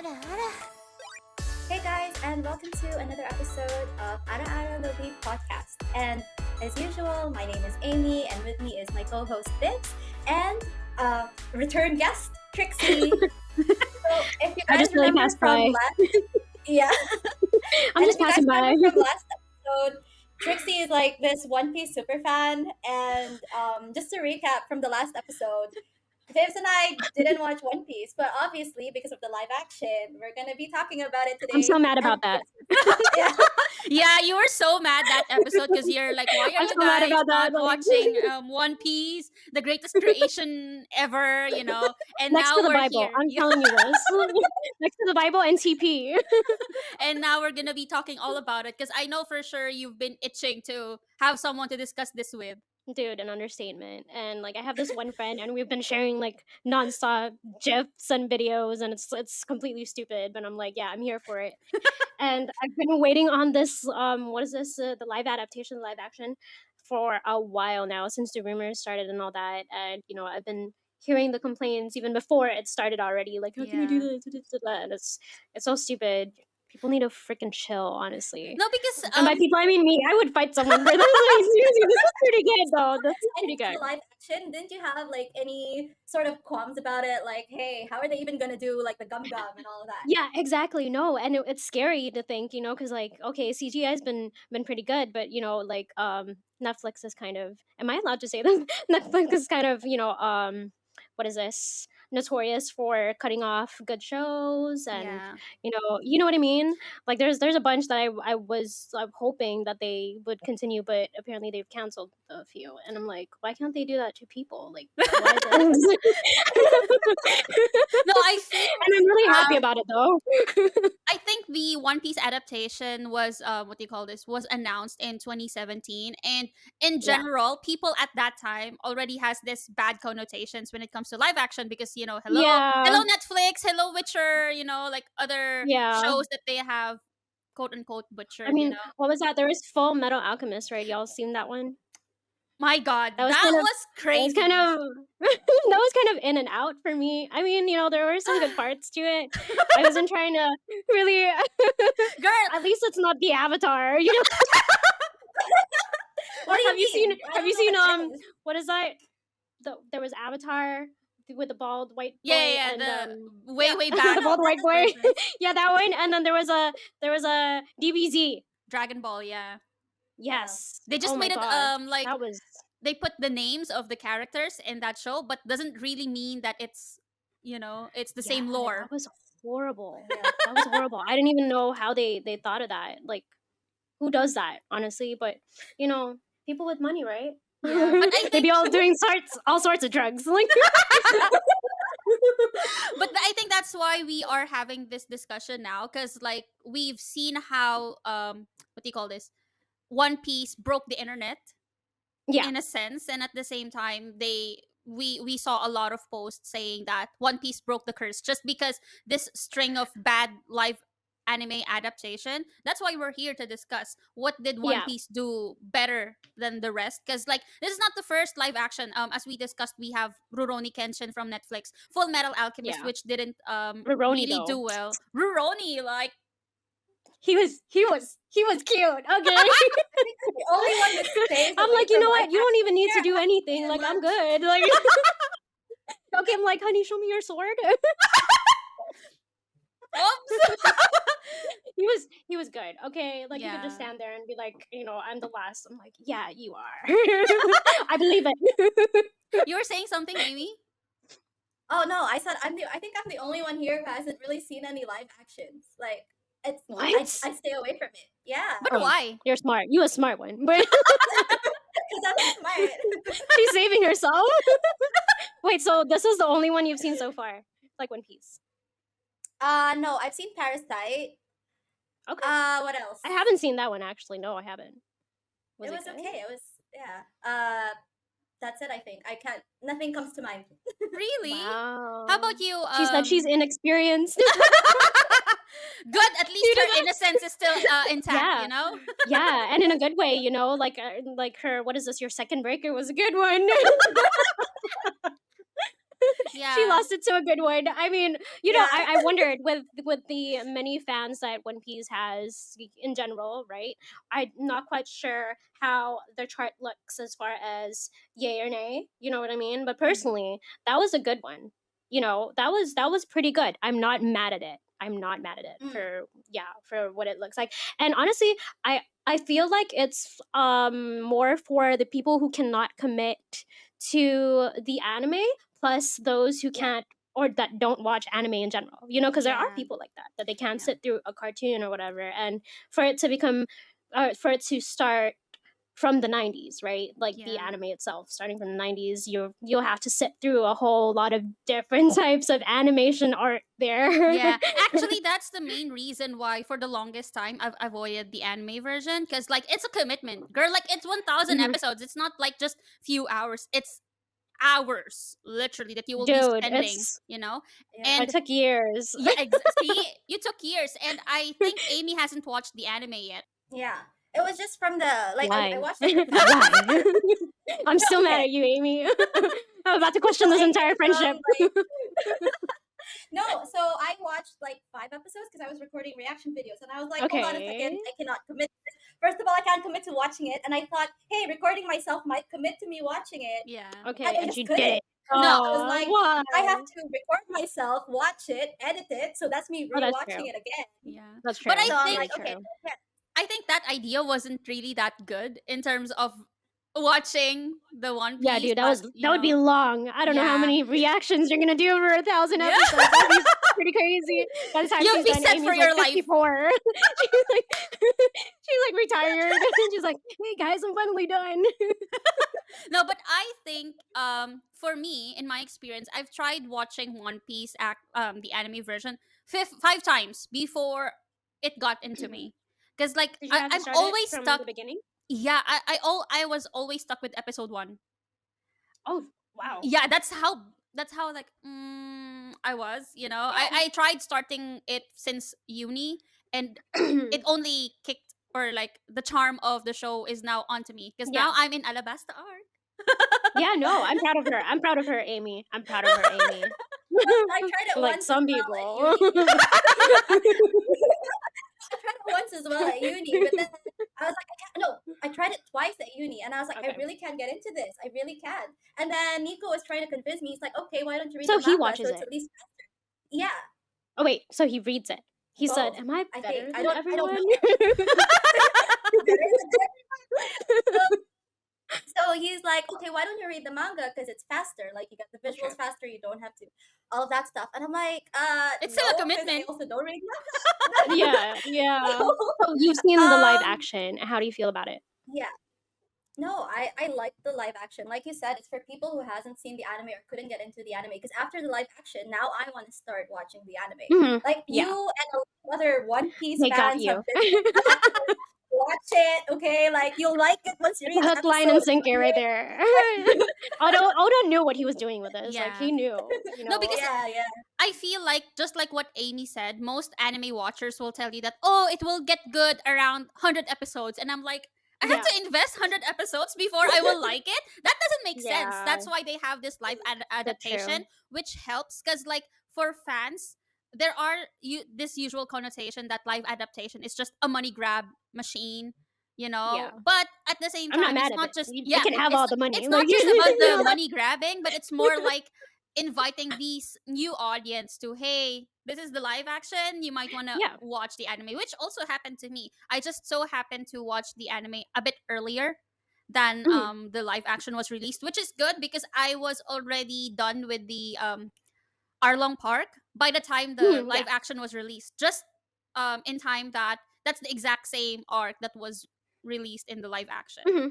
Ara Ara. Hey guys, and welcome to another episode of Ara Ara podcast. And as usual, my name is Amy, and with me is my co-host Bibs and return guest Trixie. So if you I guys just really remember passed from by. yeah, I'm and just if you guys passing by. remember from last episode, Trixie is like this One Piece super fan, and just to recap from the last episode. Vives and I didn't watch One Piece, but obviously because of the live action, we're gonna be talking about it I'm so today. mad about that. Yeah. Yeah, you were so mad that episode because you're like, why are I'm you so mad guys about not that. Like, watching One Piece, the greatest creation ever, And next now to the we're Bible. here. I'm telling you this. Next to the Bible and TP. And now we're gonna be talking all about it because I know for sure you've been itching to have someone to discuss this with. Dude, an understatement. And like I have this one friend and we've been sharing like nonstop gifs and videos and it's completely stupid, but I'm like, yeah, I'm here for it. And I've been waiting on this what is this the live adaptation live action for a while now, since the rumors started and all that. And I've been hearing the complaints even before it started already, like, how can you do Yeah. this, and it's so stupid. People need to freaking chill, honestly. No, because And by people I mean me. I would fight someone for this. Like, seriously, this is pretty good though. This is I pretty think good. the live action, didn't you have like any sort of qualms about it? Like, hey, how are they even gonna do like the gum gum and all of that? Yeah, exactly. No, and it's scary to think, because like, okay, CGI has been pretty good, but like, Netflix is kind of. Am I allowed to say this? Netflix is kind of, what is this? Notorious for cutting off good shows, and yeah. you know what I mean. Like, there's a bunch that I was hoping that they would continue, but apparently they've canceled a few, and I'm like, why can't they do that to people? Like, why is this? No, I think And I'm really happy about it though. I think the One Piece adaptation was what do you call this was announced in 2017, and in Yeah. general people at that time already has this bad connotations when it comes to live action because hello Yeah. hello Netflix, hello Witcher, like other Yeah. shows that they have quote unquote butchered. I mean, what was that? There was Full Metal Alchemist, right? Y'all seen that one? My God, That was that kind of- was It crazy. was kind of that was kind of in and out for me. I mean, there were some good parts to it. I wasn't trying to really. Girl, At least it's not the Avatar. What do you Have you seen? mean? I Have you don't seen? know what that is. What is that? There was Avatar with the bald white boy. yeah, and, the way yeah. back the bald white boy. version. Yeah, that one. And then there was a DBZ. Dragon Ball, yeah. Yes. They just Oh my made it God. like That was. they put the names of the characters in that show, but doesn't really mean that it's it's the same Yeah, lore. That was horrible. Yeah. That was horrible. I didn't even know how they thought of that. Like, who does that, honestly? But people with money, right? Yeah, but I They'd think be all doing all sorts of drugs. Like, but I think that's why we are having this discussion now because like we've seen how what do you call this One Piece broke the internet yeah, in a sense, and at the same time we saw a lot of posts saying that One Piece broke the curse just because this string of bad live anime adaptation. That's why we're here to discuss what did One Yeah. Piece do better than the rest, because like this is not the first live action. As we discussed, we have Rurouni Kenshin from Netflix, Full Metal Alchemist, Yeah. which didn't Rurouni, really though. do well. Rurouni, like he was cute. Okay. The only one that stays I'm away like, you from know live what? You don't even need to Yeah, do anything. Like, I'm good. Like, okay, I'm like, honey, show me your sword. oops. He was good. Okay, like, you could just Yeah. stand there and be like, I'm the last. I'm like, yeah, you are. I believe it. You were saying something, Amy? Oh no, I said I think I'm the only one here who hasn't really seen any live actions. Like it's What? I stay away from it. Yeah. But Oh. why? You're smart. You a smart one, but Because I'm smart. she's saving herself. Wait, so this is the only one you've seen so far, like One Piece? No, I've seen Parasite. Okay. What else? I haven't seen that one actually. No, I haven't. It was good? okay. It was that's it. I think nothing comes to mind. Really? Wow. How about you? She said she's inexperienced. Good. At least her innocence is still intact. Yeah. Yeah, and in a good way, like her. What is this? Your second breaker was a good one. She Yeah. lost it to a good one. I mean, you know, Yeah. I wondered with the many fans that One Piece has in general, right? I'm not quite sure how their chart looks as far as yay or nay. You know what I mean? But personally, that was a good one. You know, that was pretty good. I'm not mad at it. I'm not mad at it Mm. for for what it looks like. And honestly, I feel like it's more for the people who cannot commit to the anime plus those who Yeah. can't or that don't watch anime in general, you know, because there are Yeah. people like that they can't Yeah. sit through a cartoon or whatever, and for it to become for it to start from the 90s, right? Like the Yeah. anime itself starting from the 90s, you'll have to sit through a whole lot of different types of animation art there. Yeah, actually, that's the main reason why, for the longest time, I've avoided the anime version because, like, it's a commitment, girl. Like, it's 1,000 Mhm. episodes. It's not like just few hours. It's hours, literally, that you will be Dude, spending. it's You know, Yeah. it and took years. yeah, see, you took years, and I think Amy hasn't watched the anime yet. Yeah. It was just from the like I Why? watched like the Why? I'm no, still mad okay. at you, Amy. I'm about to question this Like entire from friendship. like no, so I watched like 5 episodes because I was recording reaction videos, and I was like, hold on a second, Okay. I cannot commit to this. First of all, I can't commit to watching it, and I thought, hey, recording myself might commit to me watching it, Yeah. and Okay, I and just you did couldn't. it. No. I was Oh, like, why? I have to record myself, watch it, edit it, so that's me Oh, that's rewatching true. it again. Yeah. That's But true. So I'm Very like, okay, true. yeah, I think that idea wasn't really that good in terms of watching the One Yeah, Piece, dude, but that would be long. I don't know how yeah. many reactions you're gonna do over 1,000 Yeah. episodes. That'd be pretty crazy. By the time You'll she's be done, set for Amy's like your life. 54. she's like she's like retired. And she's like, hey guys, I'm finally done. No, but I think for me, in my experience, I've tried watching One Piece the anime version 5 times before it got into me. Because like Did you have to I'm start it always from stuck. the beginning? Yeah, I was always stuck with episode 1. Oh, wow. Yeah, that's how like I was, I tried starting it since uni, and it only kicked, or like the charm of the show is now onto me because Yeah. now I'm in Alabasta Arc. Yeah, no, I'm proud of her. I'm proud of her, Amy. I'm proud of her, Amy. I tried it Like once as some well at people. uni. I tried it once as well at uni, but then I was like, I can't. No, I tried it twice at uni, and I was like, I Okay. really can't get into this. I really can't. And then Nico was trying to convince me. He's like, okay, why don't you read So the he manga? So watches it's it. at least yeah, Oh wait, so he reads it. He said, both. "Am I I think better I than don't everyone?" know. So he's like, okay, why don't you read the manga because it's faster? Like you get the That's true. visuals faster. You don't have to all of that stuff. And I'm like, It's still a no, because I commitment. also don't read Yeah, yeah. manga. So you've seen the live um, action. How do you feel about it? yeah. No, I like the live action. Like you said, it's for people who hasn't seen the anime or couldn't get into the anime. Because after the live action, now I want to start watching the anime. Hmm. Like you Yeah, and a lot of other One Piece they got fans have you. been watch it. Okay, like you'll like it once you It's a read the hook, line, and episode. sinker right there. Oda knew what he was doing with this. Like Yeah. he knew, you No, know. because Yeah, yeah, I feel like, just like what Amy said, most anime watchers will tell you that, oh, it will get good around 100 episodes. And I'm like, I have Yeah, to invest 100 episodes before I will like it? That doesn't make sense. yeah, That's why they have this live that's adaptation, true. which helps because, like, for fans, there are this usual connotation that live adaptation is just a money grab machine, Yeah, but at the same I'm not time, mad it's at not it. just, They yeah, can have all the money. it's Like, not just about the no, money grabbing, but it's more like inviting these new audience to, hey, this is the live action, you might want to yeah. watch the anime, which also happened to me. I just so happened to watch the anime a bit earlier than Mhm. the live action was released, which is good because I was already done with the Arlong Park by the time the Mhm, live yeah. action was released, just in time that that's the exact same arc that was released in the live action. Mhm.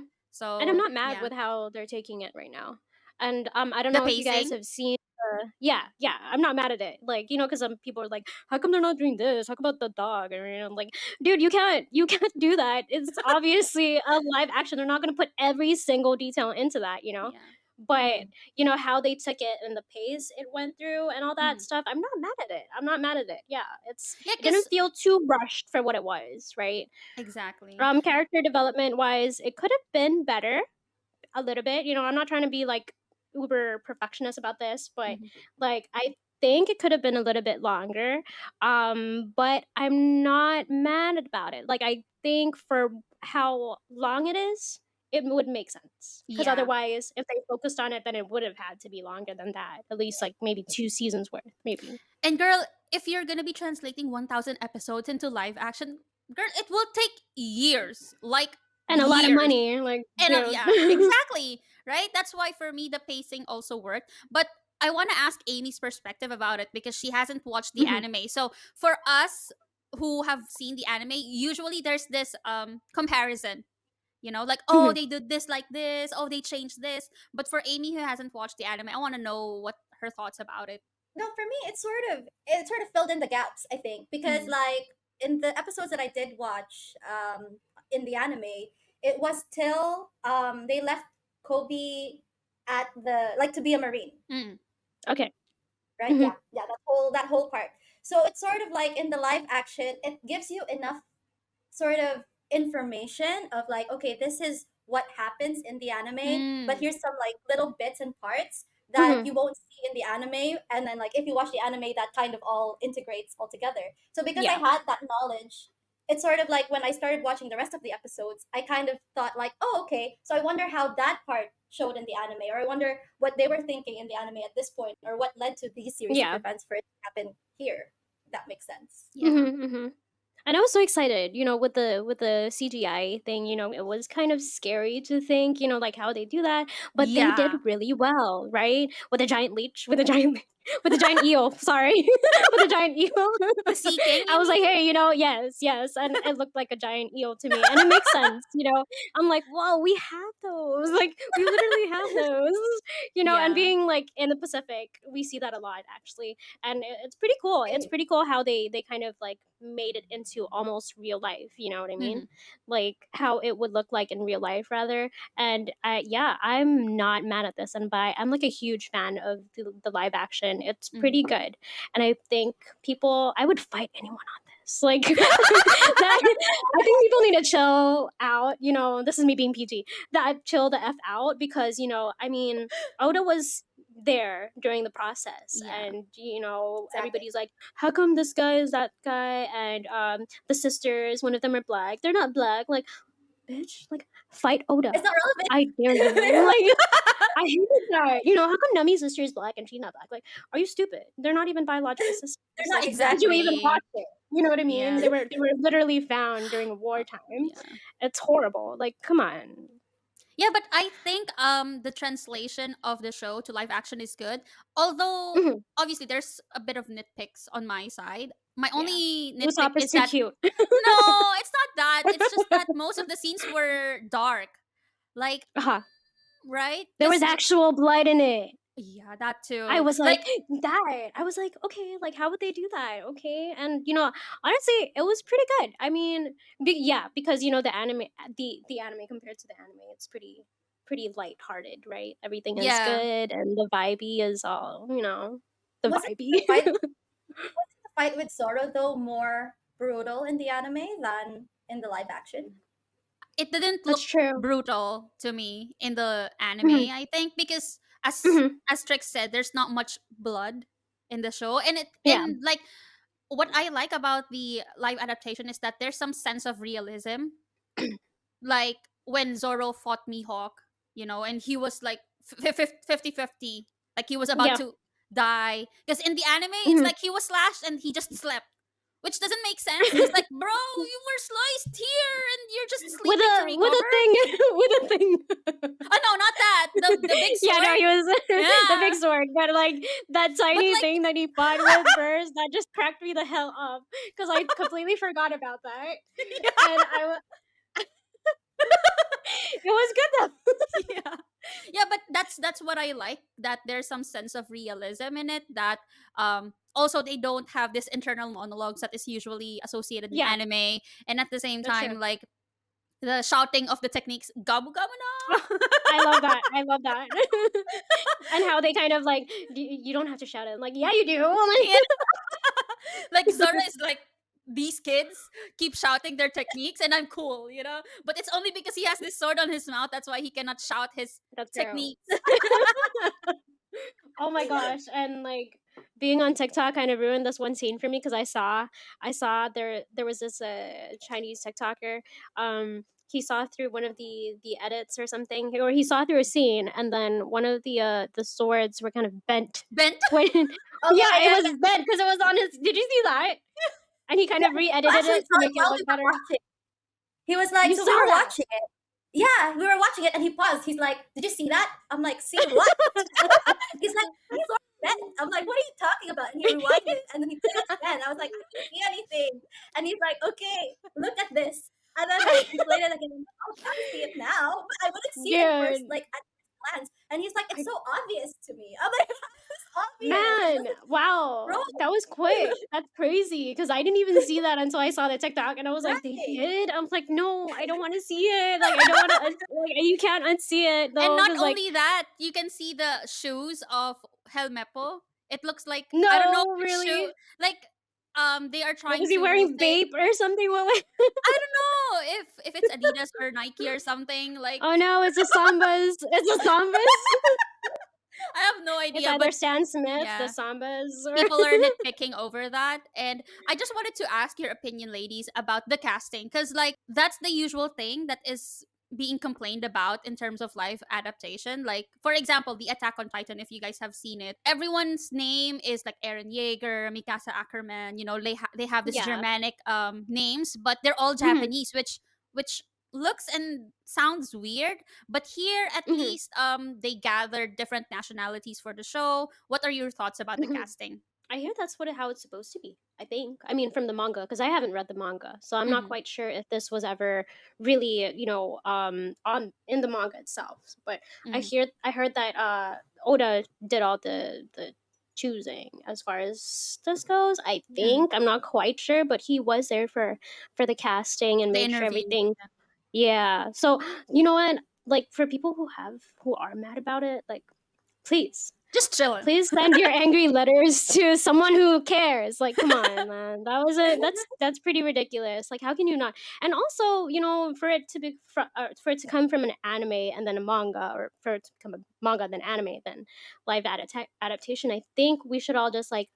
And I'm So not mad yeah, with how they're taking it right now. And I don't the know if you guys pacing. have seen. Yeah, yeah, I'm not mad at it. Like because some people are like, "How come they're not doing this? Talk about the dog." And I'm like, "Dude, you can't do that. It's obviously a live action. They're not gonna put every single detail into that, you know." Yeah. But you know how they took it and the pace it went through and all that Mhm. stuff. I'm not mad at it. I'm not mad at it. Yeah, Yeah, it didn't because feel too rushed for what it was, right? exactly. Character development wise, it could have been better a little bit. You know, I'm not trying to be like uber perfectionist about this, but Mhm. like I think it could have been a little bit longer. But I'm not mad about it. Like I think for how long it is, it would make sense. Because Yeah. otherwise, if they focused on it, then it would have had to be longer than that. At least like maybe 2 seasons worth, maybe. And girl, if you're gonna be translating 1,000 episodes into live action, girl, it will take years. Like And a lot of years. money, like And you yeah, know. exactly. Right? That's why for me the pacing also worked. But I want to ask Amy's perspective about it because she hasn't watched the Mhm, anime. So for us who have seen the anime, usually there's this comparison. Like, oh, mhm. they did this like this, oh, they changed this. But for Amy who hasn't watched the anime, I want to know what her thoughts about it. No, for me, it sort of filled in the gaps. I think because Mm. like in the episodes that I did watch in the anime, it was till they left Kobe at the like to be a marine, Mm. Okay. right? Mhm. Yeah, that whole part. So it's sort of like in the live action, it gives you enough sort of information of like, okay, this is what happens in the anime, but Mm. here's some like little bits and parts that Mhm. you won't see in the anime, and then like if you watch the anime, that kind of all integrates all together. So because I Yeah. had that knowledge, it's sort of like when I started watching the rest of the episodes, I kind of thought like, oh, okay, so I wonder how that part showed in the anime, or I wonder what they were thinking in the anime at this point, or what led to these series of Yeah. events for it to happen here. If that makes sense. Yeah. Mhm, mhm. And I was so excited, with the CGI thing, it was kind of scary to think, like how they do that, but they did Yeah. really well, right? With a giant leech, with a giant with a giant eel, sorry. With a giant eel. The Sea King, I you was like, mean? "Hey, yes, yes." And it looked like a giant eel to me, and it makes sense. I'm like, "Whoa, we have those." Like we literally have those. And Yeah. being like in the Pacific, we see that a lot actually, and it's pretty cool. It's pretty cool how they kind of like made it into almost real life. You know what I mean? Mhm. Like how it would look like in real life, rather. And yeah, I'm not mad at this, and I'm like a huge fan of the live action. It's Mhm. pretty good, and I think I would fight anyone on this. Like that, I think people need to chill out. This is me being PG. That chill the f out because I mean, Oda was there during the process, Yeah. and Exactly. everybody's like, how come this guy is that guy, and the sisters, one of them are black, they're not black, like, bitch, like, fight Oda, It's not I dare you. relevant. Like, I hated that. How come Nami's sister is black and she's not black? Like, are you stupid? They're not even biological sisters. They're not Like, did you even Exactly. watch it? You know what I mean? Yeah. They were literally found during wartime. Yeah. It's horrible. Like, come on. Yeah, but I think the translation of the show to live action is good. Although Mhm. obviously there's a bit of nitpicks on my side. My Yeah. only nitpick Usopp is is too that cute. no, it's not that. It's just that most of the scenes were dark. Like, Uh-huh. right? There was Cuz actual blood in it. yeah, that I too. was Like, like, that. I was like, okay, like, how would they do that? Okay. And, honestly, it was pretty good. I mean, yeah, because, the anime compared to the anime, it's pretty lighthearted, right? Everything is yeah. good, and the vibey is all, the Wasn't the vibey. fight wasn't the fight with Zoro though more brutal in the anime than in the live action? It didn't That's look true. brutal to me in the Mhm, anime, I think, because as mhm. as Trix said, there's not much blood in the show. And it Yeah. and like what I like about the live adaptation is that there's some sense of realism. Like when Zoro fought Mihawk, and he was like 50-50, like he was about Yeah. to die. Because in the anime, it's Mhm. like he was slashed and he just slept, which doesn't make sense. Because like, bro, you were sliced here and you're just with sleeping to a recover. thing, with a thing. Oh no, not that. The big Yeah, no, sword. he was the big Yeah, sword, but like that but tiny like, thing that he fought with first, that just cracked me the hell up because I completely forgot about that, and it was good though. yeah, yeah. But that's what I like. That there's some sense of realism in it. That also they don't have this internal monologues that is usually associated in Yeah, anime, and at the same that's time, true. like the shouting of the techniques, gabu gabu Oh, no. I love that. I love that, and how they kind of like you don't have to shout it. I'm like, yeah, you do. I'm Yeah, like Zora is like these kids keep shouting their techniques and I'm cool, you know? But it's only because he has this sword on his mouth that's why he cannot shout his That's true. techniques. Oh my gosh, and like being on TikTok kind of ruined this one scene for me because I saw there was this Chinese TikToker. He saw through one of the edits or something, or he saw through a scene, and then one of the swords were kind of bent. Bent. When Oh yeah, yeah, it yeah, was bent because it was on his. Did you see that? And he kind of yeah. re-edited Actually it to saw it make it while we look were better. watching. He was like, You so saw we were that? watching it. Yeah, we were watching it, and he paused. He's like, "Did you see that?" I'm like, "See what?" He's like, "He's on bed." I'm like, "What are you talking about?" And he rewinded, and then he played it again. I was like, "I don't see anything." And he's like, "Okay, look at this." And then like, he played it again. Oh, I see it now, but I wouldn't see it first, Dude, like at first glance. And he's like, "It's I so obvious to me." I'm like, "It's obvious. It Man, doesn't wow, wrong." that was quick. That's crazy because I didn't even see that until I saw the TikTok, and I was like, "They Right. did." I'm like, "No, I don't want to see it. Like, I don't want to. Like, you can't unsee it And though, not because like, only that, you can see the shoes of Helmepo. It looks like I don't know no, which shoe. really, Like they are what trying was he to wearing? say Vape or something? What was- I don't know if it's Adidas or Nike or something. Like Oh no, it's a Sambas. It's a Sambas. I have no It's idea, either but Stan Smith, the yeah, Sambas, or people are nitpicking over that. And I just wanted to ask your opinion, ladies, about the casting because like that's the usual thing that is being complained about in terms of live adaptation. Like for example, the Attack on Titan, if you guys have seen it, everyone's name is like Eren Yeager, Mikasa Ackerman, you know, they have this yeah. Germanic names, but they're all Hmm. Japanese, which looks and sounds weird. But here at Hmm. least they gathered different nationalities for the show. What are your thoughts about the Hmm. casting? I hear that's how it's supposed to be. I think. I mean, from the manga, because I haven't read the manga, so I'm not Mm-hmm. quite sure if this was ever really, on in the manga itself. But Mm-hmm. I heard that Oda did all the choosing as far as this goes. I Yeah. think I'm not quite sure, but he was there for the casting and The made sure interview. everything. Yeah. So you know what? Like for people who are mad about it, like please Just chilling. please send your angry letters to someone who cares. Like, come on, man. That's pretty ridiculous. Like, how can you not? And also, for it to for it to come from an anime and then a manga, or for it to become a manga then anime then live adaptation, I think we should all just like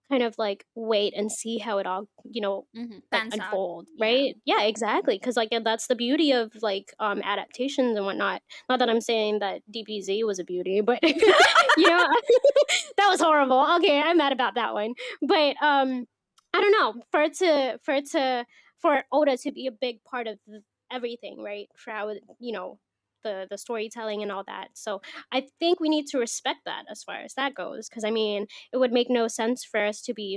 kind of like wait and see how it all Mm-hmm. like Pans out. unfold, Yeah. right? Yeah, exactly, because like that's the beauty of like adaptations and whatnot. Not that I'm saying that DBZ was a beauty, but that was horrible. Okay, I'm mad about that one. But I don't know, for Oda to be a big part of everything, right? For how the storytelling and all that. So I think we need to respect that as far as that goes, because I mean it would make no sense for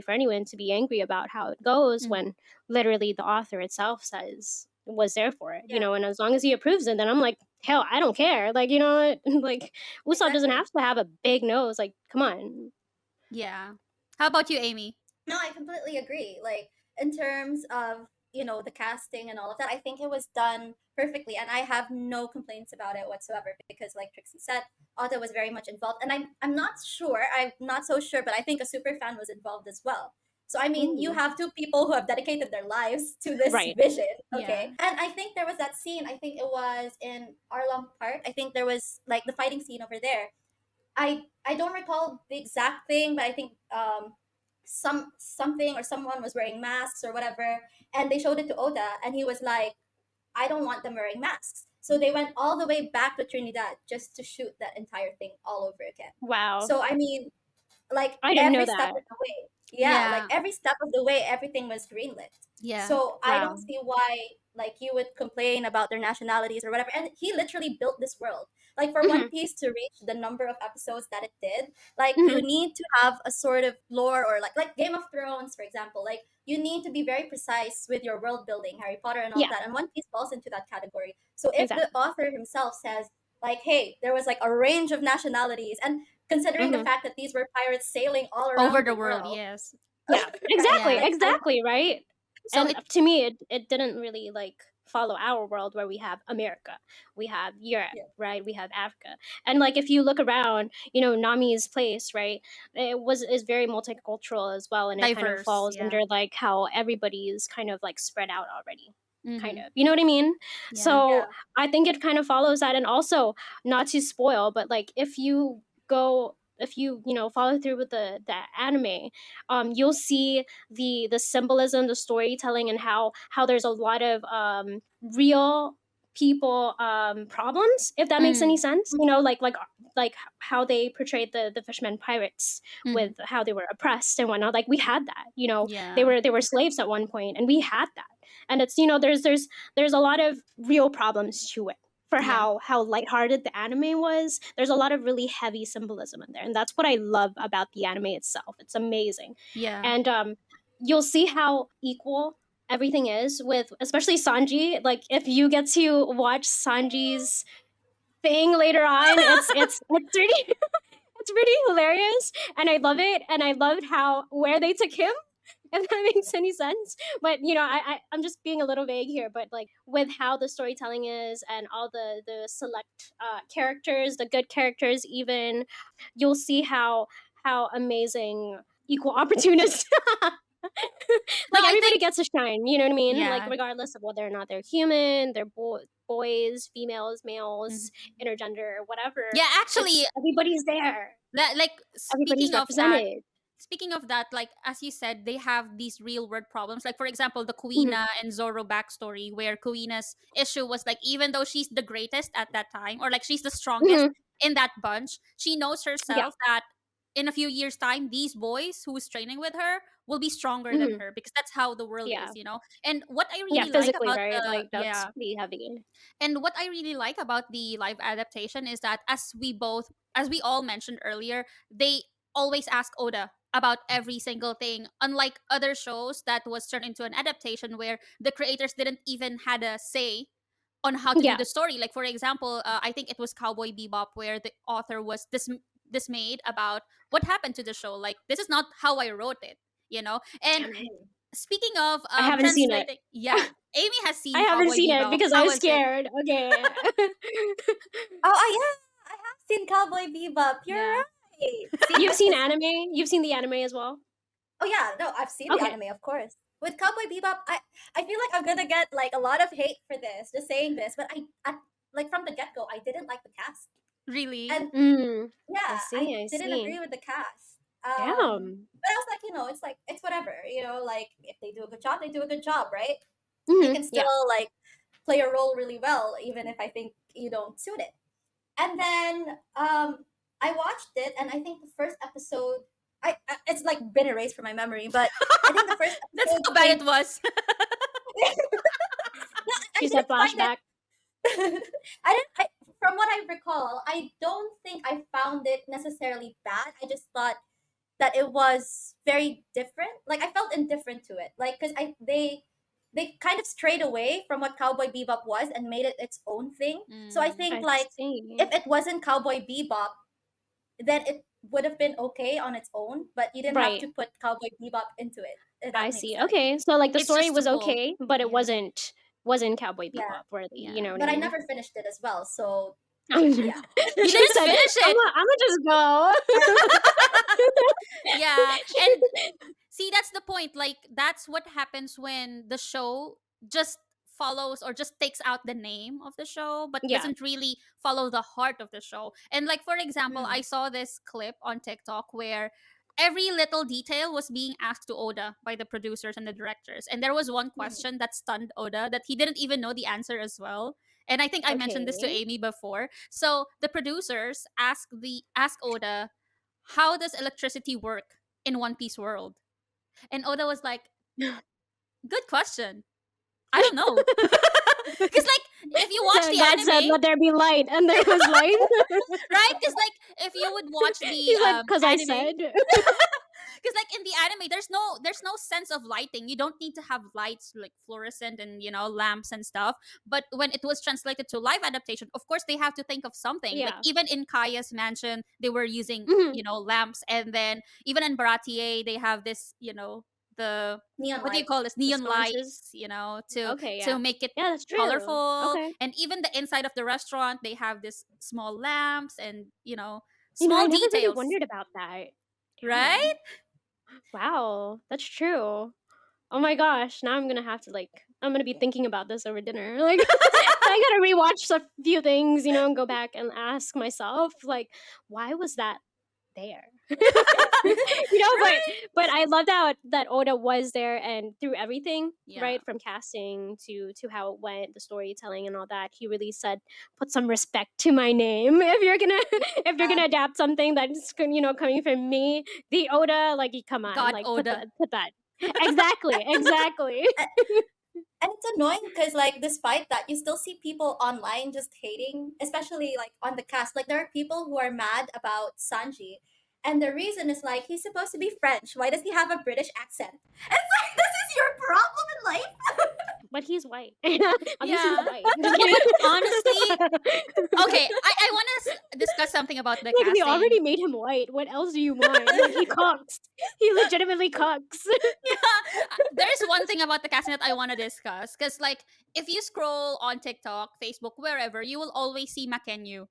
anyone to be angry about how it goes Mm-hmm. when literally the author itself says was there for it, Yeah, and as long as he approves it, then I'm like, hell, I don't care. Like, like Usopp doesn't exactly. have to have a big nose. Like, come on. Yeah. How about you, Amy? No, I completely agree. Like in terms of the casting and all of that, I think it was done perfectly, and I have no complaints about it whatsoever because, like Trixie said, Otto was very much involved, and I'm not sure. I'm not so sure, but I think a super fan was involved as well. So I mean, you Ooh. have two people who have dedicated their lives to this Right. vision, Yeah. okay? And I think there was that scene. I think it was in Arlong Park. I think there was like the fighting scene over there. I don't recall the exact thing, but I think something or someone was wearing masks or whatever, and they showed it to Oda, and he was like, "I don't want them wearing masks." So they went all the way back to Trinidad just to shoot that entire thing all over again. Wow. So I mean, like I didn't know every step that. of the way, yeah, like Yeah. every step of the way, everything was greenlit. Yeah. So I don't Wow. see why like you would complain about their nationalities or whatever. And he literally built this world. Like for Hmm. One Piece to reach the number of episodes that it did, like you Hmm. need to have a sort of lore, or like Game of Thrones, for example. Like you need to be very precise with your world building, Harry Potter and all Yeah, that. And One Piece falls into that category. So if the exactly. author himself says like, hey, there was like a range of nationalities, and considering the Hmm. fact that these were pirates sailing all Over around the the world, world, Yeah, right? exactly, yeah. Like I exactly, right? So And it to me, it didn't really like follow our world where we have America, we have Europe, Yeah. right? We have Africa. And like if you look around, Nami's place, right? Is very multicultural as well, and it kind of Diverse. falls Yeah. under like how everybody is kind of like spread out already. Kind Mm-hmm. of. You know what I mean? Yeah. So Yeah. I think it kind of follows that. And also, not to spoil, but like if you follow through with the anime, you'll see the symbolism, the storytelling, and how there's a lot of real people problems, if that makes any Mm. sense. Like how they portrayed the fishermen pirates, Mm-hmm. with how they were oppressed and whatnot. Like we had that. They Yeah. were slaves at one point, and we had that. And it's there's a lot of real problems to it, for Yeah. how lighthearted the anime was. There's a lot of really heavy symbolism in there, and that's what I love about the anime itself. It's amazing. Yeah. And you'll see how equal everything is, with especially Sanji. Like if you get to watch Sanji's thing later on, it's pretty it's pretty hilarious, and I love it. And I loved how where they took him, if that makes any sense. But I'm just being a little vague here, but like with how the storytelling is, and all the select characters, the good characters, even, you'll see how amazing equal opportunist. No, Like I everybody think. gets a shine, you know what I mean? Like Yeah. regardless of whether or not they're human, they're boys, females, males, Mhm. intergender, whatever. Yeah. Actually, Everybody's there. like Everybody's represented. speaking of that, like as you said, they have these real world problems. Like for example, the Mhm. Kuina and Zoro backstory, where Kuina's issue was like, even though she's the greatest at that time, or like she's the strongest Mhm. in that bunch, she knows Yeah. herself that in a few years' time, these boys who's training with her will be stronger than Mhm. her, because that's how the world Yeah. is, And what I Yeah, really like physically, about right? the Like that's pretty heavy. and what I really like about the live adaptation is that, as we all mentioned earlier, they always ask Oda about every single thing, unlike other shows that was turned into an adaptation where the creators didn't even had a say on how to do Yeah. the story. Like for example, I think it was Cowboy Bebop, where the author was dismayed about what happened to the show. Like, this is not how I wrote it. And Damn it. speaking of I haven't seen it. translating, yeah, Amy has I seen haven't Cowboy seen it Bebop. because I How was was it? scared. Okay. Oh, I have seen Cowboy Bebop. You're Yeah. right. See, You've this seen is. anime? You've seen the anime as well? Oh yeah, no, I've seen the Okay. anime, of course. With Cowboy Bebop, I feel like I'm gonna get like a lot of hate for this, just saying this, but I like from the get go, I didn't like the cast, Really? and I yeah, I see. I didn't see. agree with the cast. Damn. But I was like, it's like it's whatever, like if they do a good job, they do a good job, right? You can Yeah. still like play a role really well, even if I think you don't suit it. And then I watched it, and I think the first episode, it's like been erased from my memory, but I think the first That's episode how bad came. it was. No, I She said didn't find it. flashback. I didn't. From what I recall, I don't think I found it necessarily bad. I just thought that it was very different. Like I felt indifferent to it. Like because they kind of strayed away from what Cowboy Bebop was and made it its own thing. So I Mm. think I like see. if it wasn't Cowboy Bebop, then it would have been okay on its own. But you didn't have Right. to put Cowboy Bebop into it. If I that makes see. sense. Okay. So like the It's story just to was pull. okay, but it Yeah. wasn't Cowboy Yeah, Bebop worthy. You Yeah. know what I but I mean? never finished it as well. So She yeah. You didn't said, finish I'm it. gonna just go. Yeah. And see, that's the point. Like, that's what happens when the show just follows or just takes out the name of the show, but Yeah. doesn't really follow the heart of the show. And like, for example, Mm. I saw this clip on TikTok where every little detail was being asked to Oda by the producers and the directors. And there was one Mm. question that stunned Oda that he didn't even know the answer as well. And I think I mentioned this to Okay. Amy before. So the producers ask Oda, how does electricity work in One Piece world? And Oda was like, good question. I don't know. Because like, if you watch the God said, anime, "Let there be light," and there was light. right? Because like, if you would watch the He's like, "Cause I anime, said." because like in the anime, there's no sense of lighting. You don't need to have lights like fluorescent and lamps and stuff. But when it was translated to live adaptation, of course they have to think of something. Like Yeah. even in Kaya's mansion, they were using Mhm. lamps, and then even in Baratier, they have this the Neon what do you lights. call this, neon Sconces. lights, to Okay, yeah. make it Yeah, that's true. colorful. Okay. And even the inside of the restaurant, they have this small lamps and I small never really details, wondered about that. Yeah. right? Wow, that's true. Oh my gosh, now I'm gonna have to I'm gonna be thinking about this over dinner. Like I gotta rewatch a few things, and go back and ask myself, why was that there? But Right? I love that Oda was there and through everything, Yeah. right? From casting to how it went, the storytelling and all that. He really said, put some respect to my name. If you're gonna if you're gonna adapt something that's coming from me, the Oda, come on, God Oda. put that. Exactly. And it's annoying because, like, despite that, you still see people online just hating, especially like on the cast. Like, there are people who are mad about Sanji, and the reason is like he's supposed to be French. Why does he have a British accent? And it's like, this is your problem in life. But he's white. At least he's Yeah. white. No, but honestly, okay, I want to discuss something about the We casting. already made him white. What else do you want? He cooks. He legitimately cooks. Yeah, there's one thing about the casting that I want to discuss, because like if you scroll on TikTok, Facebook, wherever, you will always see Makenyu,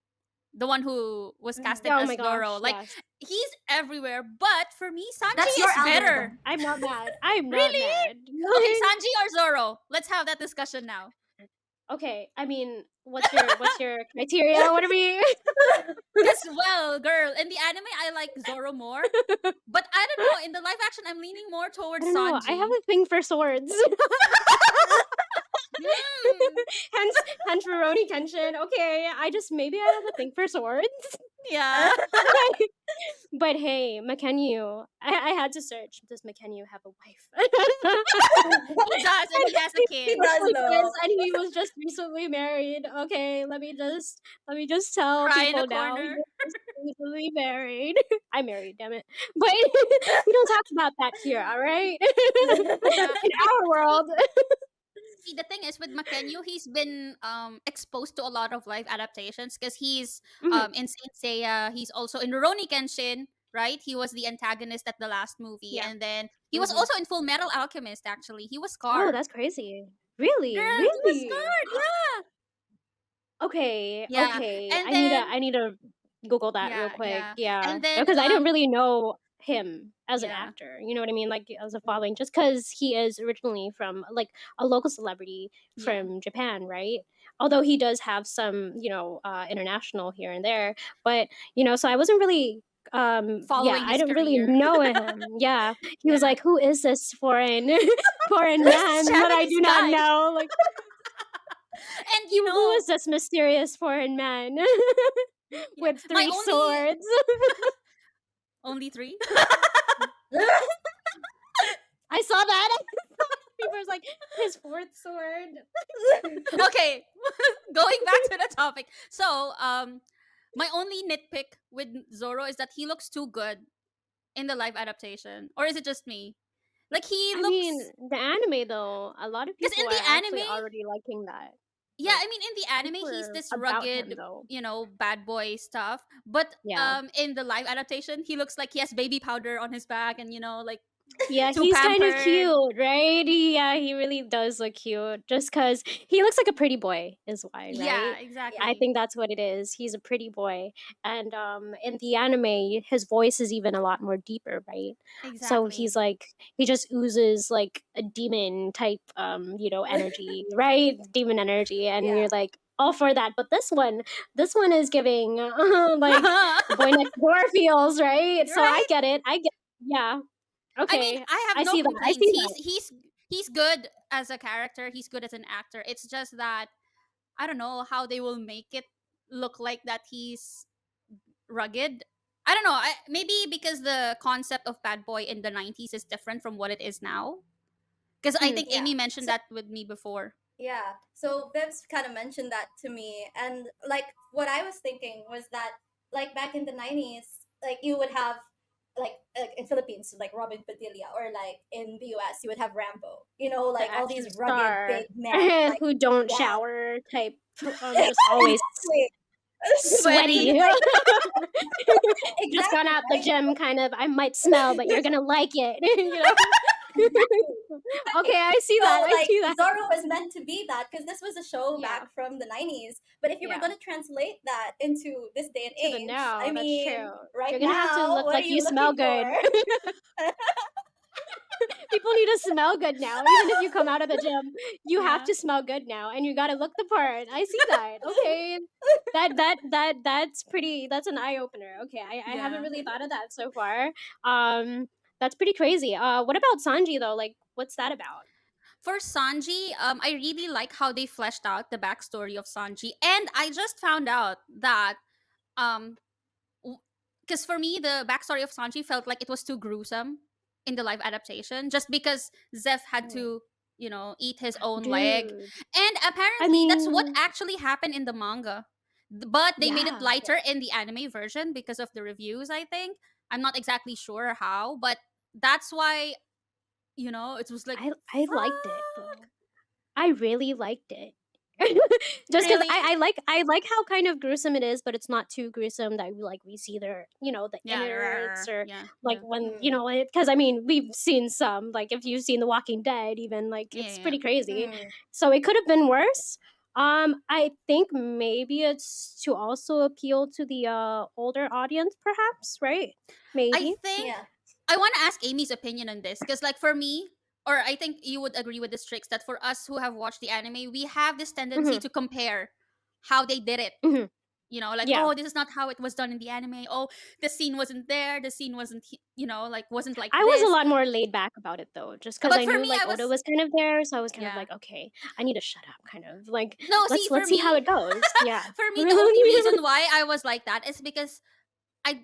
the one who was casted Oh as my Zoro. gosh, Like, yes. he's everywhere, but for me, Sanji That's your is better. algorithm. I'm not mad. I'm not Really? mad. Okay, Sanji or Zoro? Let's have that discussion now. Okay, I mean, what's your criteria? What are we? Because, well, girl, in the anime, I like Zoro more. But I don't know, in the live action, I'm leaning more I towards don't know. Sanji. I have a thing for swords. Mm, hence Rurouni Kenshin. Okay, maybe I have a thing for swords. yeah. But hey, Makenyu, I had to search. Does Makenyu have a wife? He does, and he has a kid. He does, Like though. this, and he was just recently married. Okay, let me just tell Cry in people a now. corner. He was recently married. I'm married, damn it. But we don't talk about that here, all right? Yeah. In our world. See, the thing is with Makenyu, he's been exposed to a lot of live adaptations because he's Mhm. in Saint Seiya. He's also in Rurouni Kenshin, right? He was the antagonist at the last movie, Yeah. and then he was Mhm. also in Full Metal Alchemist. Actually, he was Oh, Scar. that's crazy. Really? Girl, he was Really? Scar. Yeah. Okay, Yeah. okay. And I need to Google that real yeah, quick. yeah. Yeah, And then because I don't really know him as an yeah. actor. You know what I mean? Like as a following, just because he is originally from a local celebrity Yeah. from Japan, right? Although he does have some, international here and there, but so I wasn't really. Following I his don't really career. know him. Yeah, he was Yeah. like, "Who is this foreign foreign This man that I Japanese do not guy. know?" Like, And who is this mysterious foreign man with my 3 only swords? only 3. I saw that. People was like, his 4th sword. Okay, going back to the topic. So, my only nitpick with Zoro is that he looks too good in the live adaptation, or is it just me? Like he I looks, mean, the anime though, a lot of because in people the are actually anime, already liking that. yeah, Like, I mean in the anime people he's are this about him rugged, though. bad boy stuff. But Yeah. in the live adaptation, he looks like he has baby powder on his back, and like Yeah, too he's kind of pampered. cute, right? Yeah, he really does look cute. Just because he looks like a pretty boy, is why, Yeah, right? exactly. I think that's what it is. He's a pretty boy, and in the anime, his voice is even a lot more deeper, right? So Exactly. he's like he just oozes like a demon type, energy, right? Demon energy, and Yeah. you're like all for that. But this one is giving like boy next door feels, right? So I Right? get it. Yeah. I mean, Okay, I have I no see that. I complaints. see He's that. he's good as a character. He's good as an actor. It's just that I don't know how they will make it look like that he's rugged. I don't know. Maybe because the concept of bad boy in the 90s is different from what it is now. Because I think Yeah. Amy mentioned So, that with me before. yeah. So Viv's kind of mentioned that to me, and like what I was thinking was that like back in the 90s, like you would have like in Philippines like Robin Padilla, or like in the US you would have Rambo. You know, The like all action these rugged star big men. Like, who don't yeah, shower type, just always exactly. sweaty. Sweaty. Like, Just gone exactly, out the right? gym, kind of. I might smell, but you're gonna like it. Okay, I see So, that. I like, see that. Zorro was meant to be that because this was a show Yeah. back from the 90s. But if you were Yeah. going to translate that into this day and To the age, now, I that's mean, true. right You're gonna have to now, look what are like you you smell looking good. for? People need to smell good now. Even if you come out of the gym, you have Yeah. to smell good now, and you gotta look the part. I see that. Okay, that's pretty. That's an eye opener. Okay, I haven't Yeah. really thought of that so far. Um, that's pretty crazy. What about Sanji though? Like, what's that about? For Sanji, I really like how they fleshed out the backstory of Sanji, and I just found out that um, because for me the backstory of Sanji felt like it was too gruesome in the live adaptation, just because Zeph had Mm. to, eat his own leg, Dude, and I apparently that's what mean, actually happened in the manga, but they made it yeah. lighter in the anime version because of the reviews. I think I'm not exactly sure how, but that's why it was like I liked it fuck. though. I really liked it. Just because Really? I like how kind of gruesome it is, but it's not too gruesome that we see their the Yeah, innards or yeah, like yeah, when Mm. because I mean we've seen some, like if you've seen The Walking Dead, even, like yeah, it's yeah. pretty crazy. Mm. So it could have been worse. I think maybe it's to also appeal to the older audience, perhaps, right? I Maybe. think Yeah. I want to ask Amy's opinion on this, because, like, for me, or I think you would agree with this, Tricks, that for us who have watched the anime, we have this tendency Hmm. to compare how they did it. Hmm. Like, Yeah. oh, this is not how it was done in the anime. Oh, the scene wasn't there. The scene wasn't, like, wasn't like I was a this. lot more laid back about it though, just because But I for knew me, like I Oda was, was kind of there, so I was kind of yeah. like, okay, I need to shut up, kind of like No, see, let's for see how me, it goes. Yeah. for me, the only reason why I was like that is because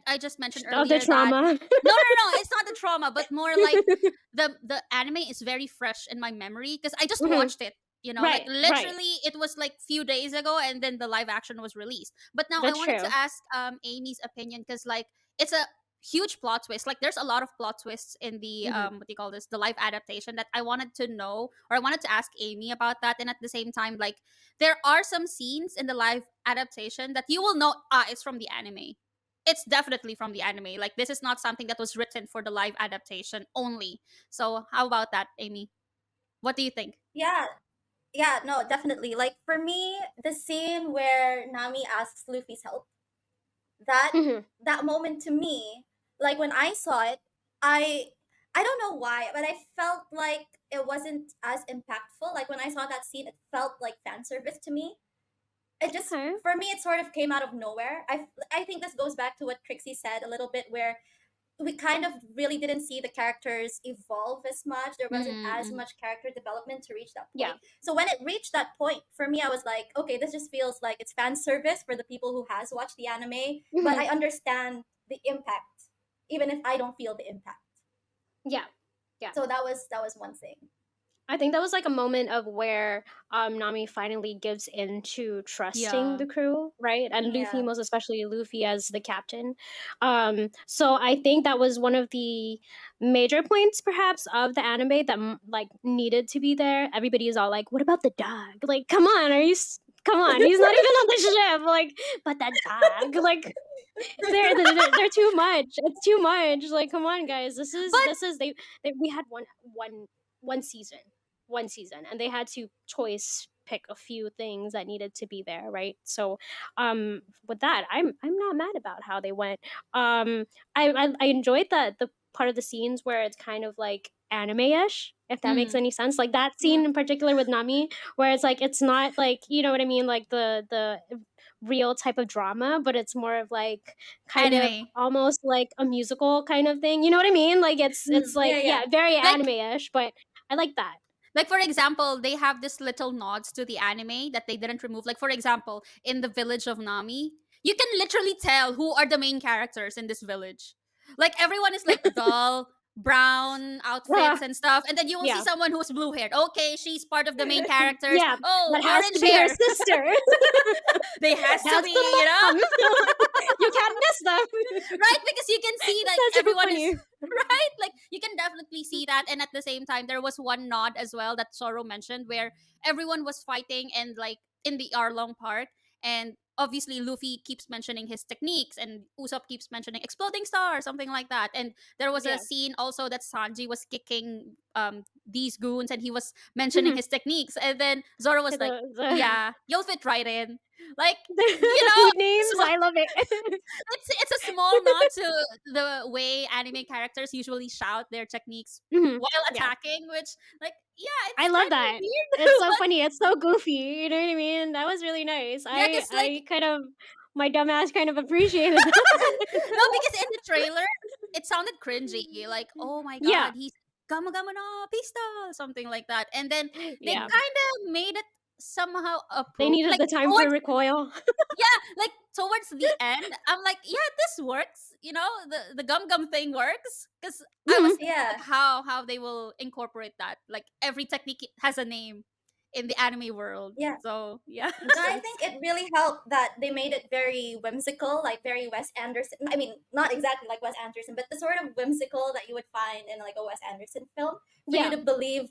I just mentioned Of the earlier that trauma. no, it's not the trauma, but more like the anime is very fresh in my memory because I just Hmm. watched it. Like, Right, right. literally, it was like few days ago, and then the live action was released. But now I That's wanted to true. ask Amy's opinion, because, like, it's a huge plot twist. Like, there's a lot of plot twists in the Hmm. what do you call this, the live adaptation, that I wanted to know, or I wanted to ask Amy about that. And at the same time, like, there are some scenes in the live adaptation that you will know, it's from the anime. It's definitely from the anime. Like, this is not something that was written for the live adaptation only. So how about that, Amy? What do you think? Yeah. Yeah, no, definitely. Like, for me, the scene where Nami asks Luffy's help, that Hmm. that moment to me, like when I saw it, I don't know why, but I felt like it wasn't as impactful. Like when I saw that scene, it felt like fan service to me. It just, Okay. for me, it sort of came out of nowhere. I think this goes back to what Trixie said a little bit, where we kind of really didn't see the characters evolve as much. There wasn't as Mm-mm. much character development to reach that Yeah. point. So when it reached that point, for me, I was like, okay, this just feels like it's fan service for the people who has watched the anime, but Hmm. I understand the impact, even if I don't feel the impact. Yeah. Yeah. So that was one thing. I think that was like a moment of where Nami finally gives in to trusting Yeah. the crew, right? And Luffy, Yeah. most especially Luffy as the captain. So I think that was one of the major points, perhaps, of the anime that like needed to be there. Everybody is all like, "What about the dog? Like, come on, come on, he's not even on the ship. Like, but that dog, like." They're too much. It's too much. Like, come on, guys. But They we had one season, and they had to choice pick a few things that needed to be there, right? So, with that, I'm not mad about how they went. I enjoyed the part of the scenes where it's kind of like anime-ish, if that makes mm, any sense. Like that Mm, scene in particular with Nami, where it's like it's not like you know what I mean, like the real type of drama, but it's more of like kind of anime. almost like a musical kind of thing. You know what I mean? Like it's like yeah, yeah. yeah, very Like, anime-ish, but I like that. for example, they have this little nods to the anime that they didn't remove. Like, for example, in the village of Nami, you can literally tell who are the main characters in this village. Like, everyone is like dull brown outfits and stuff, and then you will see Yeah. someone who's blue haired. Okay, she's part of the main characters. Yeah, Oh, that has to orange be her hair. sister. They has to That's be, the mom. You can't miss them. right, because you can see like That's super everyone is funny. right, like you can definitely see that. And at the same time, there was one nod as well that Soro mentioned, where everyone was fighting and like in the Arlong Park, and obviously Luffy keeps mentioning his techniques, and Usopp keeps mentioning exploding star, something like that. And there was a Yeah. scene also that Sanji was kicking these goons, and he was mentioning Mhm. his techniques, and then Zoro was like, The "Yeah, you'll fit right in." Like, you the know, nicknames, so I love it. it's a small nod to the way anime characters usually shout their techniques Mhm. while Yeah. attacking, which, like, yeah, I it's love kind of that. It's weird, so but funny. It's so goofy. You know what I mean? That was really nice. yeah, I because like I kind of my dumbass kind of appreciated that. no, because in the trailer it sounded cringy, like, oh my Yeah. god, he's gama gama no pistol, something like that, and then they Yeah. kind of made it somehow They appropriate, needed like the time for towards, recoil. yeah, like towards the end, I'm like, yeah, this works. The gum gum thing works, because I was Mhm. thinking Yeah. like how they will incorporate that. Like every technique has a name in the anime world. Yeah. So yeah, No, I think it really helped that they made it very whimsical, like very Wes Anderson. I mean, not exactly like Wes Anderson, but the sort of whimsical that you would find in like a Wes Anderson film for you Yeah. to believe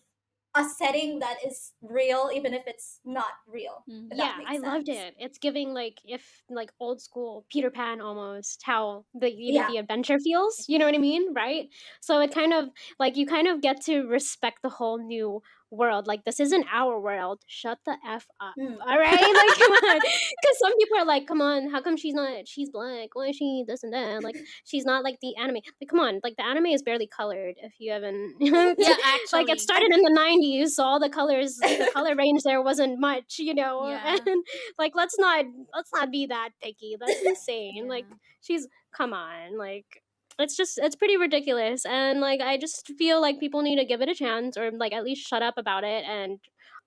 a setting that is real, even if it's not real, if Mhm. that Yeah, I makes loved sense. it. It's giving like if like old school Peter Pan almost how the Yeah. the adventure feels, you know what I mean, right? So it kind of like you kind of get to respect the whole new world. Like this isn't our world. Shut the f up. Mm. All right? Like come on. Cuz some people are like, "Come on, how come she's black? Why is she this and that?" Like she's not like the anime. Like come on, like the anime is barely colored if you haven't Yeah, like it actually, started in the 90s, so all the colors, the color range there wasn't much, you know. yeah, And like let's not be that picky. That's insane. Like yeah. she's come on, like it's pretty ridiculous. And like I just feel like people need to give it a chance, or like at least shut up about it and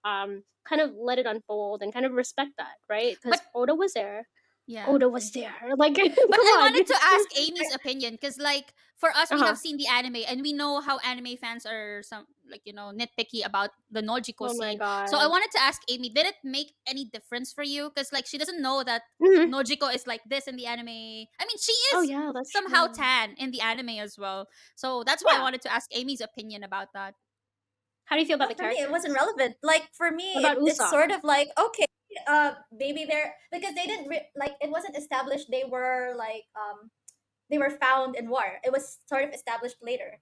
kind of let it unfold and kind of respect that, right? But Because Oda was there. yeah. Oda was there. Like But come I on. wanted to ask Amy's opinion, because, like, for us, we Uh-huh. have seen the anime and we know how anime fans are some, like, nitpicky about the Nojiko Oh my scene. So I god. wanted to ask Amy, did it make any difference for you? Because, like, she doesn't know that Mhm. Nojiko is like this in the anime. I mean, she Oh is yeah, that's somehow true. tan in the anime as well. So that's why I Yeah. wanted to ask Amy's opinion about that. How do you feel about Well, the for me, it wasn't characters? relevant. Like for What me, about it's Usopp? sort of like okay, maybe they're because they didn't like it wasn't established they were like they were found in war. It was sort of established later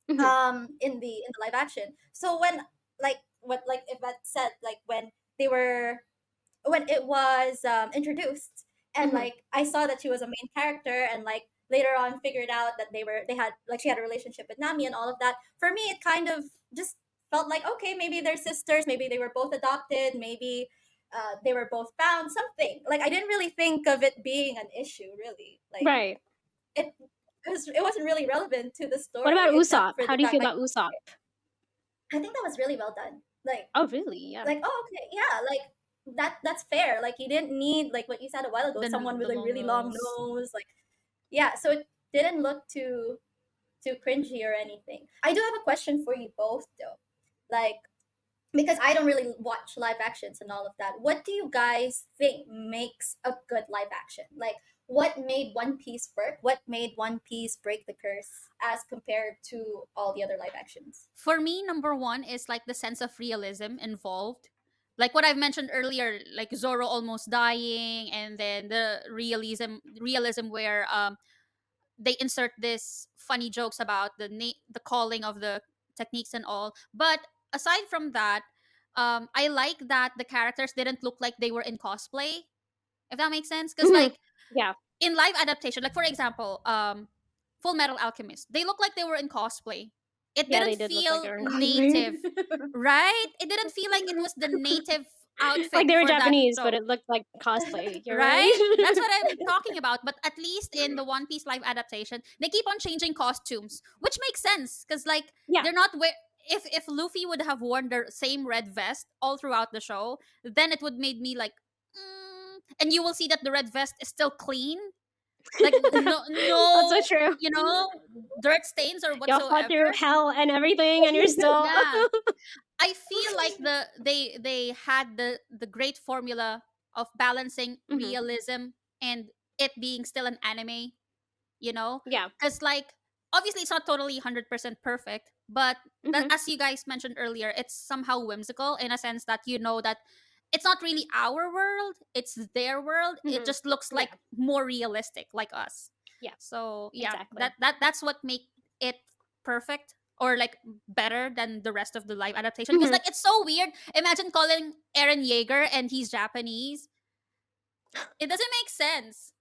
Mhm. in the live action. So when like what like if that said like they were when it was introduced and Mhm. like I saw that she was a main character and like later on figured out that they had like she had a relationship with Nami and all of that. For me, it kind of just felt like okay, maybe they're sisters, maybe they were both adopted, maybe they were both found something. Like I didn't really think of it being an issue, really. Like Right. it it wasn't really relevant to the What story about except Usopp? for How the do you fact feel like about Usopp? I think that was really well done. Oh, really? Yeah. Oh okay, yeah, like that's fair. Like you didn't need like what you said a while ago, someone The with a long really long nose. nose. Like yeah, so it didn't look too cringy or anything. I do have a question for you both though. Like because I don't really watch live actions and all of that. What do you guys think makes a good live action? Like, what made One Piece work? What made One Piece break the curse as compared to all the other live actions? For me, number one is like the sense of realism involved. Like what I've mentioned earlier, like Zoro almost dying, and then the realism where they insert this funny jokes about the calling of the techniques and all. But aside from that, I like that the characters didn't look like they were in cosplay, if that makes sense. Because Mhm. like Yeah. in live adaptation, like for example, Full Metal Alchemist, they look like they were in cosplay. It Yeah, didn't they did look like feel they were in cosplay. native, right? It didn't feel like it was the native outfit Like they were for that Japanese, but show, it looked like cosplay. You're right? right. That's what I'm talking about. But at least in the One Piece live adaptation, they keep on changing costumes, which makes sense because like Yeah. they're not if Luffy would have worn the same red vest all throughout the show, then it would made me like, and you will see that the red vest is still clean, like That's so no, true. dirt stains or Y'all fought whatsoever. through hell and everything, and you're still. Yeah, I feel like they had the great formula of balancing Mhm. realism and it being still an anime, you know? Yeah. Cuz like obviously it's not totally 100% perfect, but that, Mhm. as you guys mentioned earlier, it's somehow whimsical in a sense that you know that it's not really our world, it's their world. It Hmm. just looks like Yeah. more realistic, like us. Yeah. So yeah, Exactly. that's what make it perfect, or like better than the rest of the live adaptation, because Hmm. like it's so weird. Imagine calling Eren Yeager and he's Japanese. It doesn't make sense.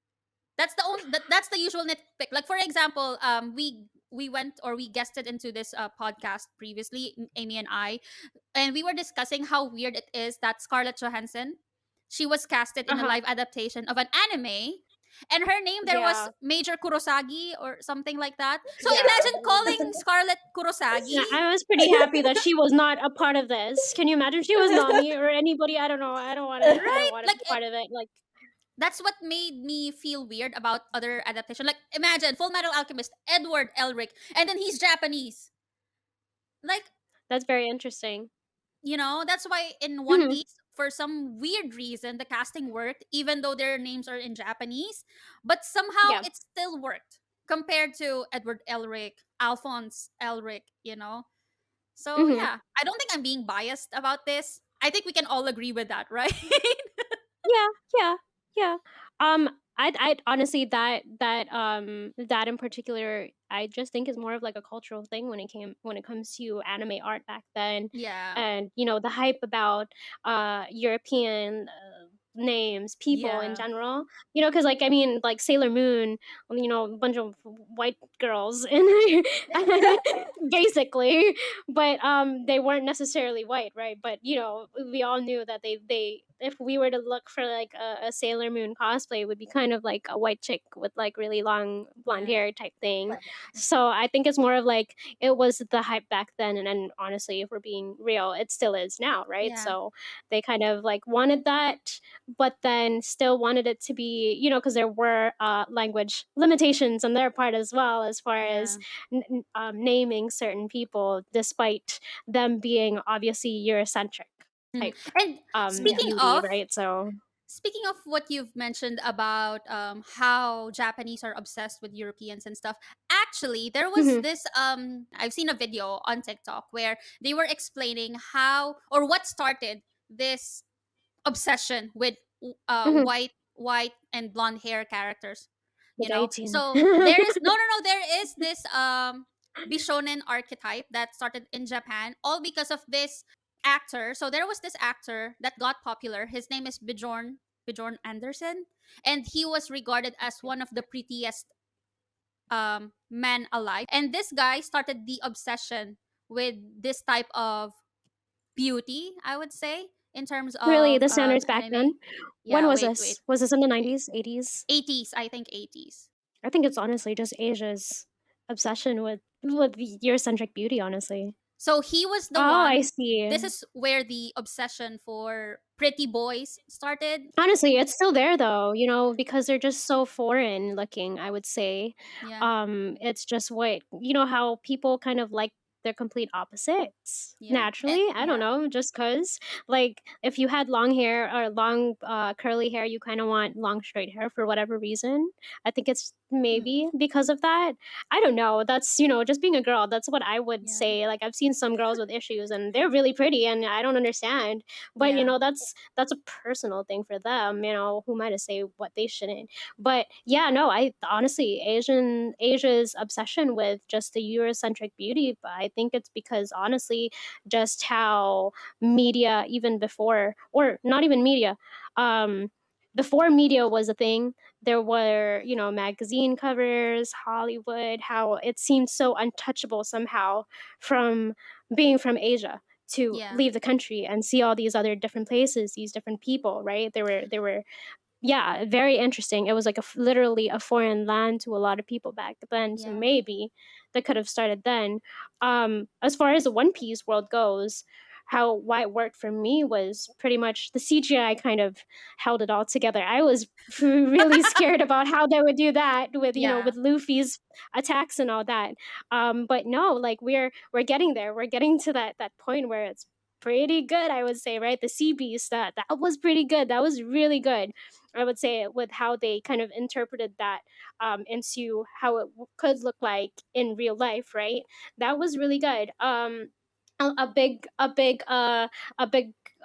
That's the only that's the usual nitpick. Like for example, we went, or we guested into this podcast previously, Amy and I, and we were discussing how weird it is that Scarlett Johansson, she was casted Uh in a huh. live adaptation of an anime, and her name there was Yeah. Major Kurosagi or something like that. So Yeah. imagine calling Scarlett Yeah, Kurosagi. I was pretty happy that she was not a part of this. Can you imagine if she was Nami or anybody? I don't know. I don't want to. I don't Right? want to Like be part of it. Like that's what made me feel weird about other adaptation. Like imagine Full Metal Alchemist, Edward Elric, and then he's Japanese. Like, that's very interesting. that's why in One Hmm. Piece, for some weird reason, the casting worked, even though their names are in Japanese. But somehow Yeah. it still worked compared to Edward Elric, Alphonse Elric. So Hmm. yeah, I don't think I'm being biased about this. I think we can all agree with that, right? Yeah. Yeah. Yeah. Um. I honestly that in particular I just think is more of like a cultural thing when it comes to anime art back then, Yeah, and the hype about European names, people in yeah. general. Because like I mean, like Sailor Moon, a bunch of white girls in basically, but they weren't necessarily white, right? But we all knew that they if we were to look for like a Sailor Moon cosplay, it would be kind of like a white chick with like really long blonde Yeah. hair type thing. So I think it's more of like it was the hype back then, and then honestly, if we're being real, it still is now, right? Yeah. So they kind of like wanted that, but then still wanted it to be, because there were language limitations on their part as well, as far as Yeah. naming certain people, despite them being obviously Eurocentric Mhm. type And speaking beauty, of right? So, speaking of what you've mentioned about how Japanese are obsessed with Europeans and stuff, actually there was mhm, this I've seen a video on TikTok where they were explaining how, or what started this obsession with mhm, white and blonde hair characters. the Gaijin. So there is no, there is this bishonen archetype that started in Japan, all because of this actor. So there was this actor that got popular. His name is Bjorn Anderson, and he was regarded as one of the prettiest men alive. And this guy started the obsession with this type of beauty, I would say, in terms Really, of the standards back anime. then. When Yeah, was wait. this? Was this in the 90s, 80s? 80s, I think 80s. I think it's honestly just Asia's obsession with Eurocentric beauty, honestly. So he was the Oh, I one. see. This is where the obsession for pretty boys started. Honestly, it's still there though, because they're just so foreign looking, I would say. Yeah, It's just what, how people kind of like their complete opposites yeah, naturally. I don't yeah. know, just cuz like if you had long hair or long curly hair, you kind of want long straight hair for whatever reason. I think it's Mm, maybe because of that. I don't know. That's, just being a girl, that's what I would yeah, say. Like I've seen some girls with issues and they're really pretty and I don't understand, but yeah. that's a personal thing for them. Who am I to say what they shouldn't? But yeah, no, I honestly Asia's obsession with just the Eurocentric beauty, but I think it's because honestly, just how media even before, or not even media, um, before media was a thing, there were, magazine covers, Hollywood, how it seemed so untouchable somehow from being from Asia to Yeah. leave the country and see all these other different places, these different people, right? They were yeah, very interesting. It was like literally a foreign land to a lot of people back then. So Yeah. maybe that could have started then. As far as the One Piece world goes, how why it worked for me was pretty much the CGI kind of held it all together. I was really scared about how they would do that with Yeah. with Luffy's attacks and all that. But no, like we're getting there. We're getting to that point where it's pretty good, I would say, right? The sea beast, that was pretty good. That was really good, I would say, with how they kind of interpreted that into how it could look like in real life, right? That was really good. A big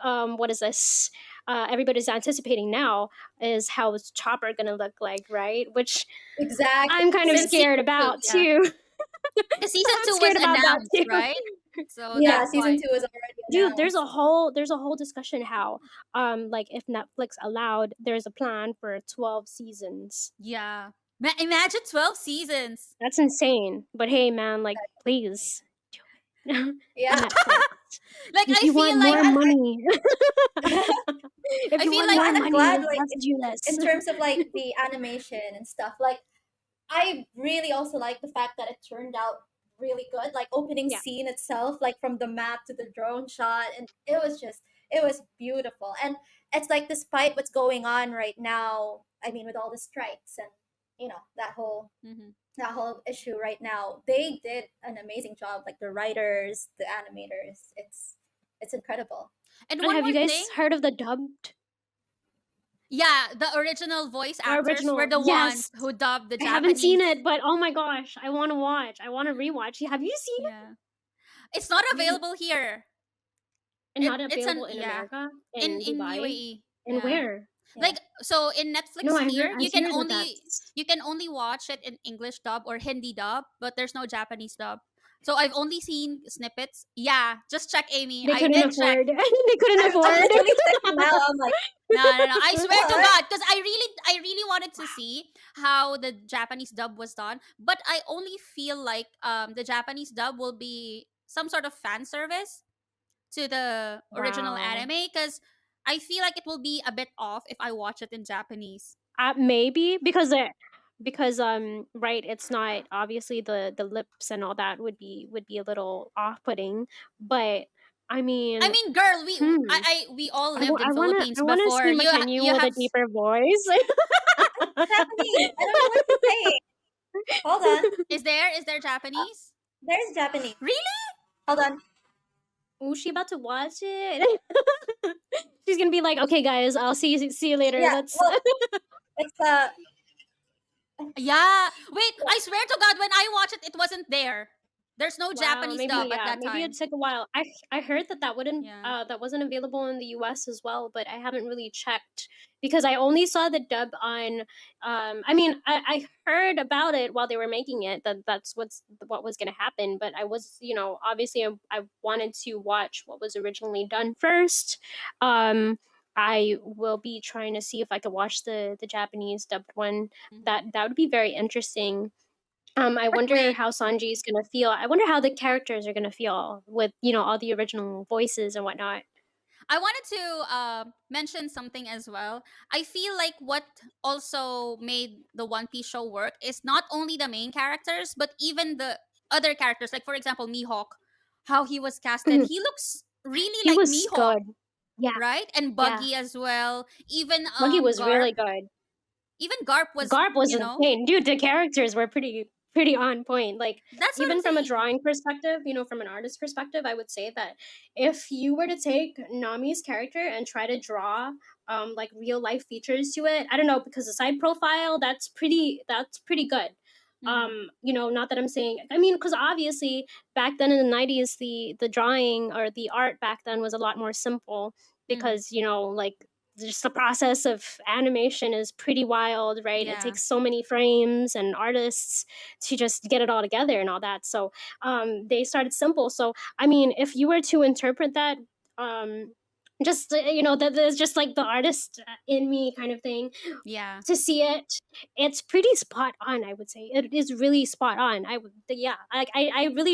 what is this? everybody's anticipating now is how is Chopper gonna look like, right? Which Exactly. I'm kind of Since scared season 2, about yeah. too. The season I'm 2 was scared about that announced, too. right? So Yeah, that's season why. 2 is already Dude, there's announced. a whole discussion how like if Netflix allowed, there's a plan for 12 seasons. Yeah. Imagine 12 seasons. That's insane. But hey man, like please do it. Yeah. Netflix. Like If I you want feel like more No, money. If I you feel want like more I'm money, glad, you like, have to do in this. terms of like the animation and stuff, like I really also like the fact that it turned out really good. Like opening Yeah. scene itself, like from the map to the drone shot, and it was beautiful. And it's like despite what's going on right now, I mean, with all the strikes and you know Mhm. that whole issue right now, they did an amazing job. Like the writers, the animators, it's incredible. And And one have you more guys thing. heard of the dubbed Yeah, the original voice or actors were original? the Yes. ones who dubbed the I haven't seen Japanese. it, but oh my gosh, I want to watch. I want to rewatch. Have you seen it? Yeah. It's not You available here. and not It's an available in yeah, America, in in in Dubai, UAE. and Yeah. where? Yeah. Like so in No, Netflix here, I hear that that's you can only watch it in English dub or Hindi dub, but there's no Japanese dub. So I've only seen snippets. Yeah, just check, Amy. they I couldn't did check. afford. They couldn't I'm afford. literally checking now. I'm like, No, no, no. I swear to what? God, because I really wanted to see how the Japanese dub was done, but I only feel like the Japanese dub will be some sort of fan service to the original Wow. anime, because I feel like it will be a bit off if I watch it in Japanese. Maybe because right, it's not obviously the lips and all that would be a little off-putting, but I I mean, mean, girl, hmm, we all lived in I Philippines wanna before. see Makenyu You with a have deeper voice. Japanese. I don't know what to say. Hold on. is there Japanese? There's Japanese. Really? Hold on. Ooh, she about to watch it. She's gonna be like, okay, guys, I'll see you later. Yeah. Let's. Well, it's Yeah. Wait, I swear to God, when I watched it, it wasn't there. There's no Wow, Japanese maybe dub at yeah, that maybe it time. took a while. I heard that Yeah. that wasn't available in the US as well, but I haven't really checked because I only saw the dub on I mean, I heard about it while they were making it that what was going to happen, but I was, you know, obviously I wanted to watch what was originally done first. I will be trying to see if I could watch the Japanese dubbed one. Hmm. That would be very interesting. I wonder Wait, how Sanji's gonna feel. I wonder how the characters are gonna feel with, you know, all the original voices and whatnot. I wanted to mention something as well. I feel like what also made the One Piece show work is not only the main characters, but even the other characters. Like, for example, Mihawk, how he was casted. Mhm. He looks really He like was Mihawk, good. Yeah, right? And yeah. Buggy as well. Even Monkey was Garp. really good. Even Garp was, Garp was you know, insane, dude. The characters were pretty on point. Like that's what I'm even from a saying. drawing perspective, you know, from an artist perspective, I would say that if you were to take Nami's character and try to draw like real life features to it, I don't know because the side profile that's pretty good. Mm-hmm. You know, not that I'm saying. I mean, because obviously back then in the '90s, the drawing or the art back then was a lot more simple Mm-hmm. because you know like just the process of animation is pretty wild, right? It Yeah. takes so many frames and artists to just get it all together and all that. So they started simple. So I mean, if you were to interpret that, just you know, that there's just like the artist in me kind of thing Yeah. to see it, it's pretty spot on. I would say it is really spot on. Yeah, I really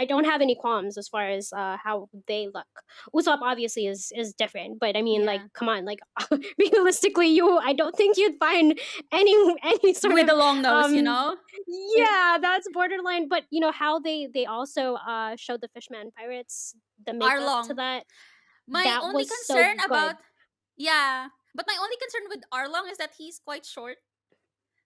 I don't have any qualms as far as how they look. Usopp obviously is different, but I mean, like, Yeah. come on, like, realistically, I don't think you'd find any sort With of the long nose, you um, know? yeah, that's borderline. But you know how they also showed the Fishman pirates, the makeup to Arlong. that, My that only was so concern good. about yeah, but my only concern with Arlong is that he's quite short.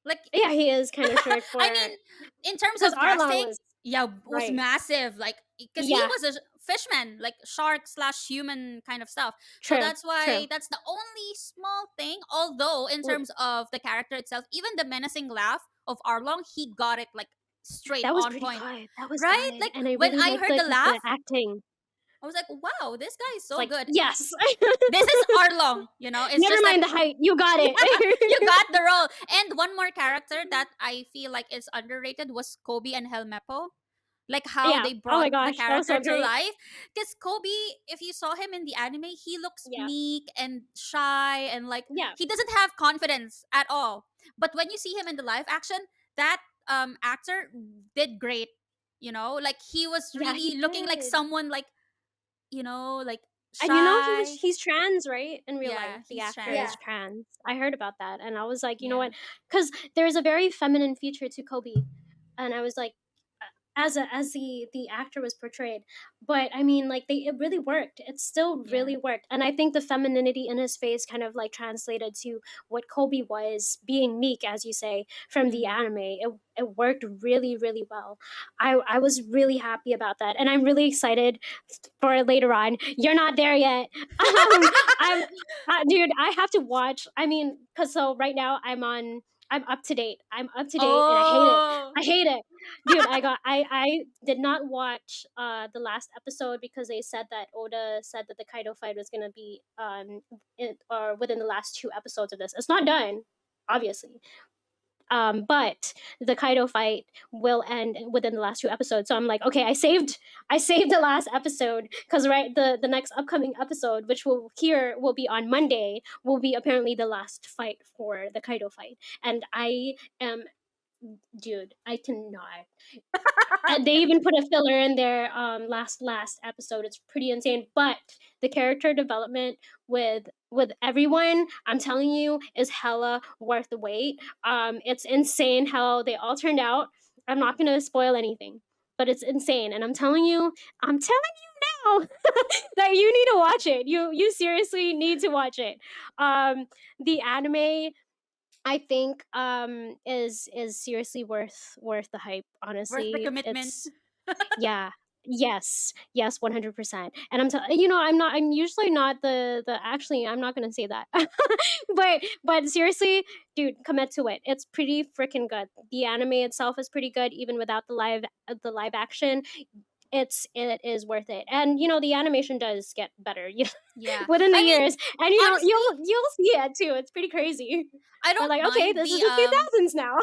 Like Yeah, he is kind of short I for mean, in terms because of Arlong casting, was yeah, was right. massive. Like because he Yeah, was a fishman, like shark slash human kind of stuff. So true, that's why true. that's the only small thing. Although in Mm, terms of the character itself, even the menacing laugh of Arlong, he got it like straight that was on pretty point. good. That was Right? good, Like and I when really I liked heard the the laugh, acting. I was like, wow, this guy is It's so like, good. yes. This is Arlong, you know. It's Never just that mind the height. You got it. you got the role. And one more character that I feel like is underrated was Kobe and Helmeppo. Like how Yeah. they Oh my brought the gosh, that was character so to great. life. Because Kobe, if you saw him in the anime, he looks Yeah. meek and shy and like Yeah. he doesn't have confidence at all. But when you see him in the live action, that actor did great. You know, like he was Yeah, he really looking like did. someone like, you know, like And you know shy. he's trans, right? In real Yeah, life, the he's actor Yeah. is trans. trans. I heard about that, and I was like, you know Yeah. what? Because there's a very feminine feature to Kobe, and I was like, as the actor was portrayed, but I mean, like it really worked. It still Yeah. really worked, and I think the femininity in his face kind of like translated to what Kobe was being meek, as you say, from the Mhm. anime. It worked really really well. I was really happy about that, and I'm really excited for later on. You're not there yet. I'm, dude. I have to watch. I mean, cause so right now I'm up to date. I'm up to date, and I hate it. Oh. I hate it, dude. I did not watch the last episode because they said that Oda said that the Kaido fight was gonna be or within the last 2 episodes of this. It's not done, obviously. But the Kaido fight will end within the last 2 episodes. So I'm like, okay, I saved the last episode because right the next upcoming episode, which will be on Monday, will be apparently the last fight for the Kaido fight, and I am, dude, I cannot. And they even put a filler in their last episode. It's pretty insane, but the character development with everyone, I'm telling you, is hella worth the wait. It's insane how they all turned out. I'm not gonna spoil anything, but it's insane, and I'm telling you now that you need to watch it. You seriously need to watch it. The anime, I think, is seriously worth the hype. Worth the Honestly, commitment. it's, yeah, yes, 100%. And I'm usually not the actually, I'm not gonna say that, but seriously, dude, commit to it. It's pretty freaking good. The anime itself is pretty good, even without the live action. It is worth it, and the animation does get better, Yeah. within the I mean, years, and honestly, you'll see it too. It's pretty crazy. I We're don't like, okay, mind this is the the 2000s now.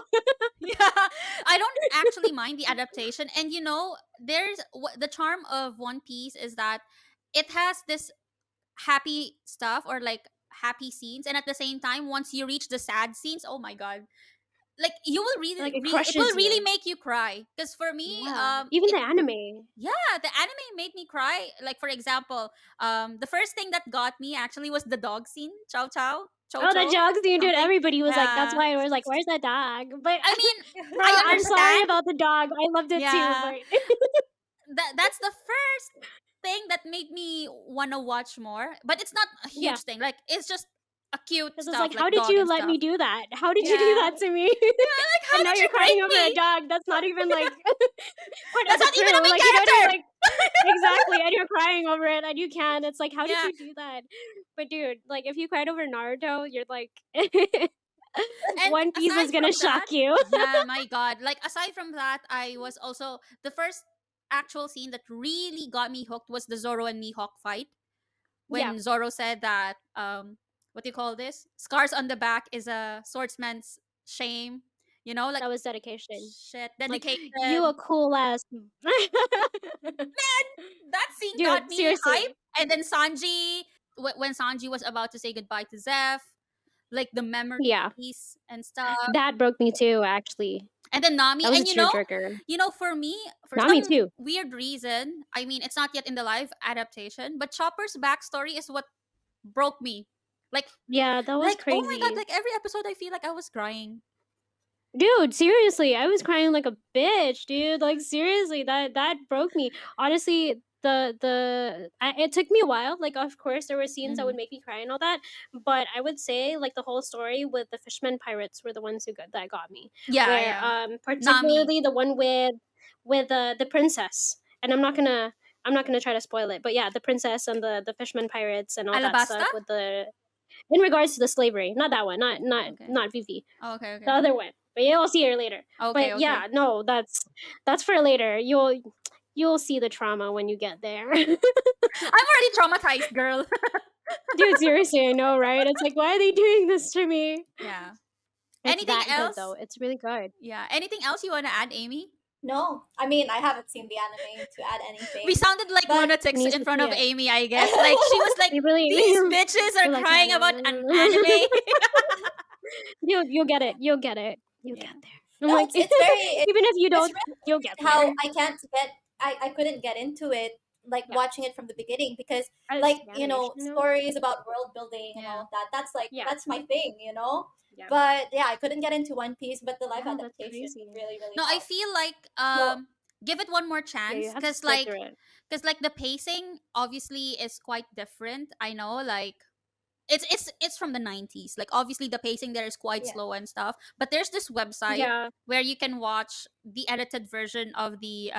yeah, I don't actually mind the adaptation. And you know, the charm of One Piece is that it has this happy stuff or like happy scenes, and at the same time, once you reach the sad scenes, oh my god, like you will Like it it will crushes really you. make you cry. Because for me, Yeah, even it the anime. yeah, the anime made me cry. Like for example, the first thing that got me actually was the dog scene, Chow Chow, Cho Oh, the Cho, dog scene, dude. something. Everybody was like, that's Yeah, why I was like, where's that dog? But I mean, bro, I I'm sorry understand. about the dog. I loved it too, Yeah, but that's the first thing that made me wanna watch more. But it's not a yeah, huge thing. Like it's just a cute because it's stuff, like, like how did dog you and let stuff. me do that? How did you do Yeah, that to me? yeah. Like how And now did you're you break crying over a me? dog. That's not even like part of That's the not even a crew. main Like you gotta character. like exactly, and you're crying over it, and you can. It's like, how did Yeah, you do that? But dude, like if you cried over Naruto, you're like, and One Piece aside is gonna from shock that, you. yeah, my god. Like aside from that, I was also the first actual scene that really got me hooked was the Zoro and Mihawk fight Yeah, when Zoro said that what do you call this? Scars on the back is a swordsman's shame. You know, like that was dedication. shit, Like, you dedication. a cool ass. That scene got Dude, me hype. seriously. And then Sanji, when Sanji was about to say goodbye to Zeph, like the Yeah, memories and stuff. that broke me too, actually. And then Nami, That was a and tearjerker. for me, for Not me some too. weird reason, I mean, it's not yet in the live adaptation, but Chopper's backstory is what broke me. Like, Yeah, that was oh my god, crazy. like every episode, I feel like I was crying. Dude, seriously, I was crying like a bitch, dude. Like seriously, that broke me. Honestly, it took me a while. Like, of course, there were scenes that Hmm. would make me cry and all that, but I would say like the whole story with the fishermen pirates were the ones that got me. Yeah, Where yeah. Nami, particularly the one with the princess, and I'm not gonna try to spoil it, but yeah, the princess and the fishermen pirates and all that Alabasta. stuff with the in regards to the slavery, not that one, not not Okay. not Vivi, Oh, okay, the okay, other one. But you'll see her later. okay, But okay. yeah, no, that's for later. you'll see the trauma when you get there. I'm already traumatized, girl. Dude, seriously, I know, right? It's like, why are they doing this to me? Yeah. It's Anything that else? good though. It's really good. Yeah. Anything else you want to add, Amy? No, I mean I haven't seen the anime to add anything. We sounded like But lunatics needs in to front see of it. Amy, I guess. Like she was like, You really these bitches are you're like, crying yeah, about no, an no, no. anime. You'll get it. You'll get it. You'll Yeah. get there. I'm no, like, it's very even if you it's don't, really you'll get how there. I can't get I couldn't get into it like Yeah. watching it from the beginning because As like the animation, stories about world building and all Yeah. of that that's like Yeah. that's my thing Yeah. but yeah I couldn't get into One Piece but the live Yeah, that's adaptation crazy. really No, I helped. feel like So give it one more Yeah, you chance have to because sit through it. the pacing obviously is quite different. I know, like it's from the 90s. Like obviously the pacing there is quite yeah. slow and stuff. But there's this website Yeah. where you can watch the edited version of the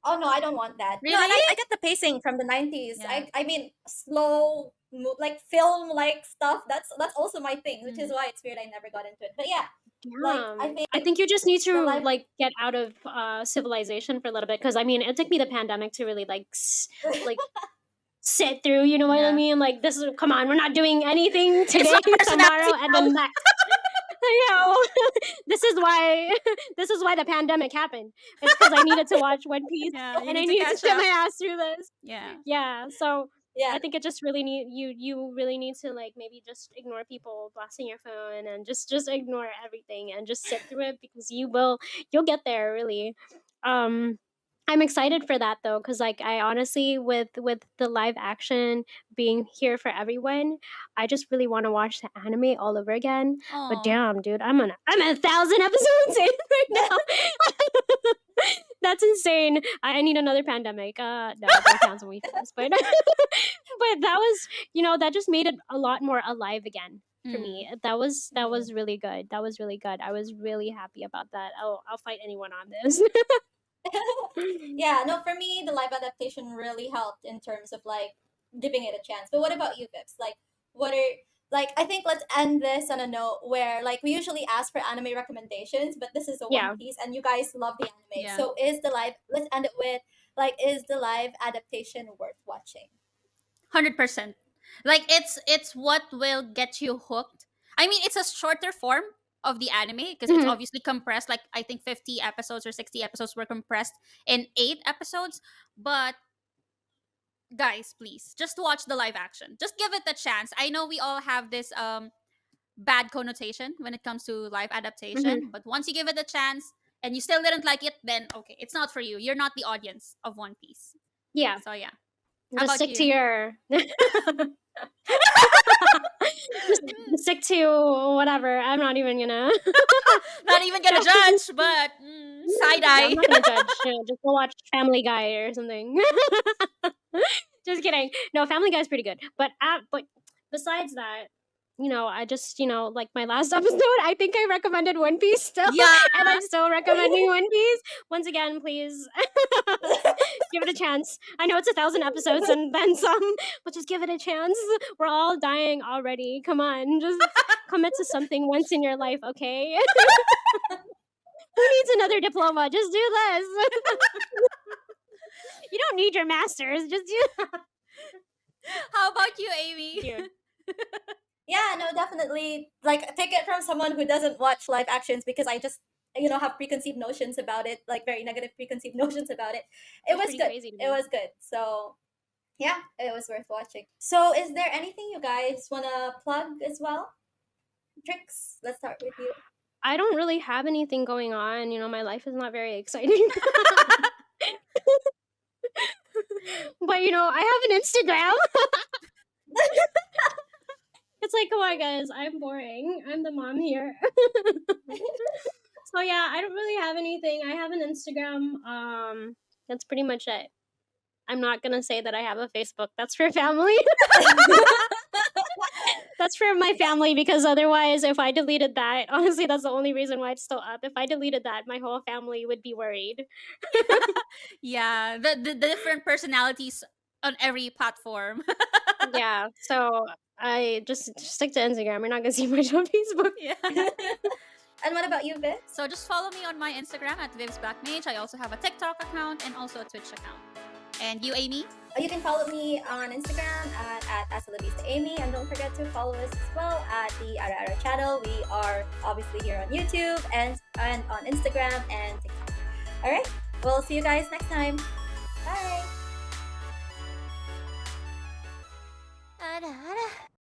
Oh no, I don't want that. No, and Really? I get the pacing from the 90s. Yeah. I mean slow like film like stuff. That's also my thing, which is Mhm. why it's weird I never got into it. But yeah, like I I think you just need the to live like get out of civilization for a little bit because I mean it took me the pandemic to really like like sit through. You know what I Yeah. mean? Like this is come on, we're not doing anything It's today, not personality. tomorrow, and the next. You know, this is why the pandemic happened. It's because I needed to watch One Piece Yeah, you and I need to needed to catch sit up. my ass through this. Yeah. Yeah, so yeah. I think it just really need you really need to like maybe just ignore people blasting your phone and just ignore everything and just sit through it because you'll get there really. I'm excited for that though cuz like I honestly with the live action being here for everyone, I just really want to watch the anime all over again. But Oh. damn, dude, I'm a 1,000 episodes in right now. That's insane. I need another pandemic. No, don't cancel me for this. But but that was, that just made it a lot more alive again for me. That was really good. That was really good. I was really happy about that. I'll fight anyone on this. Yeah, no, for me the live adaptation really helped in terms of like giving it a chance. But what about you, Vips? Like what are like I think let's end this on a note where like we usually ask for anime recommendations, but this is a One Yeah. Piece and you guys love the anime. Yeah. So is the live let's end it with like is the live adaptation worth watching? 100%. Like it's what will get you hooked. I mean, it's a shorter form of the anime because it's Mhm. obviously compressed. Like I think 50 episodes or 60 episodes were compressed in 8 episodes. But guys, please just watch the live action. Just give it a chance. I know we all have this bad connotation when it comes to live adaptation, Mhm. but once you give it a chance and you still didn't like it, then okay, it's not for you. You're not the audience of One Piece. Yeah. So yeah. How Just about stick to you? your just stick to whatever. I'm not even gonna Not even gonna judge, but side Yeah, I'm eye. not gonna judge. Just go watch Family Guy or something. Just kidding. No, Family Guy is pretty good. But besides that, I just like my last episode. I think I recommended One Piece still, Yeah. and I'm still recommending One Piece. Once again, please give it a chance. I know it's 1,000 episodes and then some, but just give it a chance. We're all dying already. Come on, just commit to something once in your life, okay? Who needs another diploma? Just do this. You don't need your master's. Just do. How about you, Amy? Dude. Yeah, no, definitely. Like, take it from someone who doesn't watch live actions because I just, have preconceived notions about it, like very negative preconceived notions about it. It That's was pretty good. crazy to It me. was good. So, yeah, it was worth watching. So, is there anything you guys want to plug as well? Tricks, let's start with you. I don't really have anything going on. My life is not very exciting. But I have an Instagram. It's like, come on, guys, I'm boring. I'm the mom here. So yeah, I don't really have anything. I have an Instagram. That's pretty much it. I'm not gonna say that I have a Facebook. That's for family. That's for my family because otherwise, if I deleted that, honestly, that's the only reason why it's still up. If I deleted that, my whole family would be worried. Yeah, the different personalities on every platform. Yeah, so I just stick to Instagram. You're not gonna see much on Facebook. Yeah. And what about you, Viv? So just follow me on my Instagram at Viv's Blackmage. I also have a TikTok account and also a Twitch account. And you, Amy? You can follow me on Instagram at @AsaLabista and don't forget to follow us as well at the Ara Ara Channel. We are obviously here on YouTube and on Instagram and TikTok. All right, we'll see you guys next time. Bye.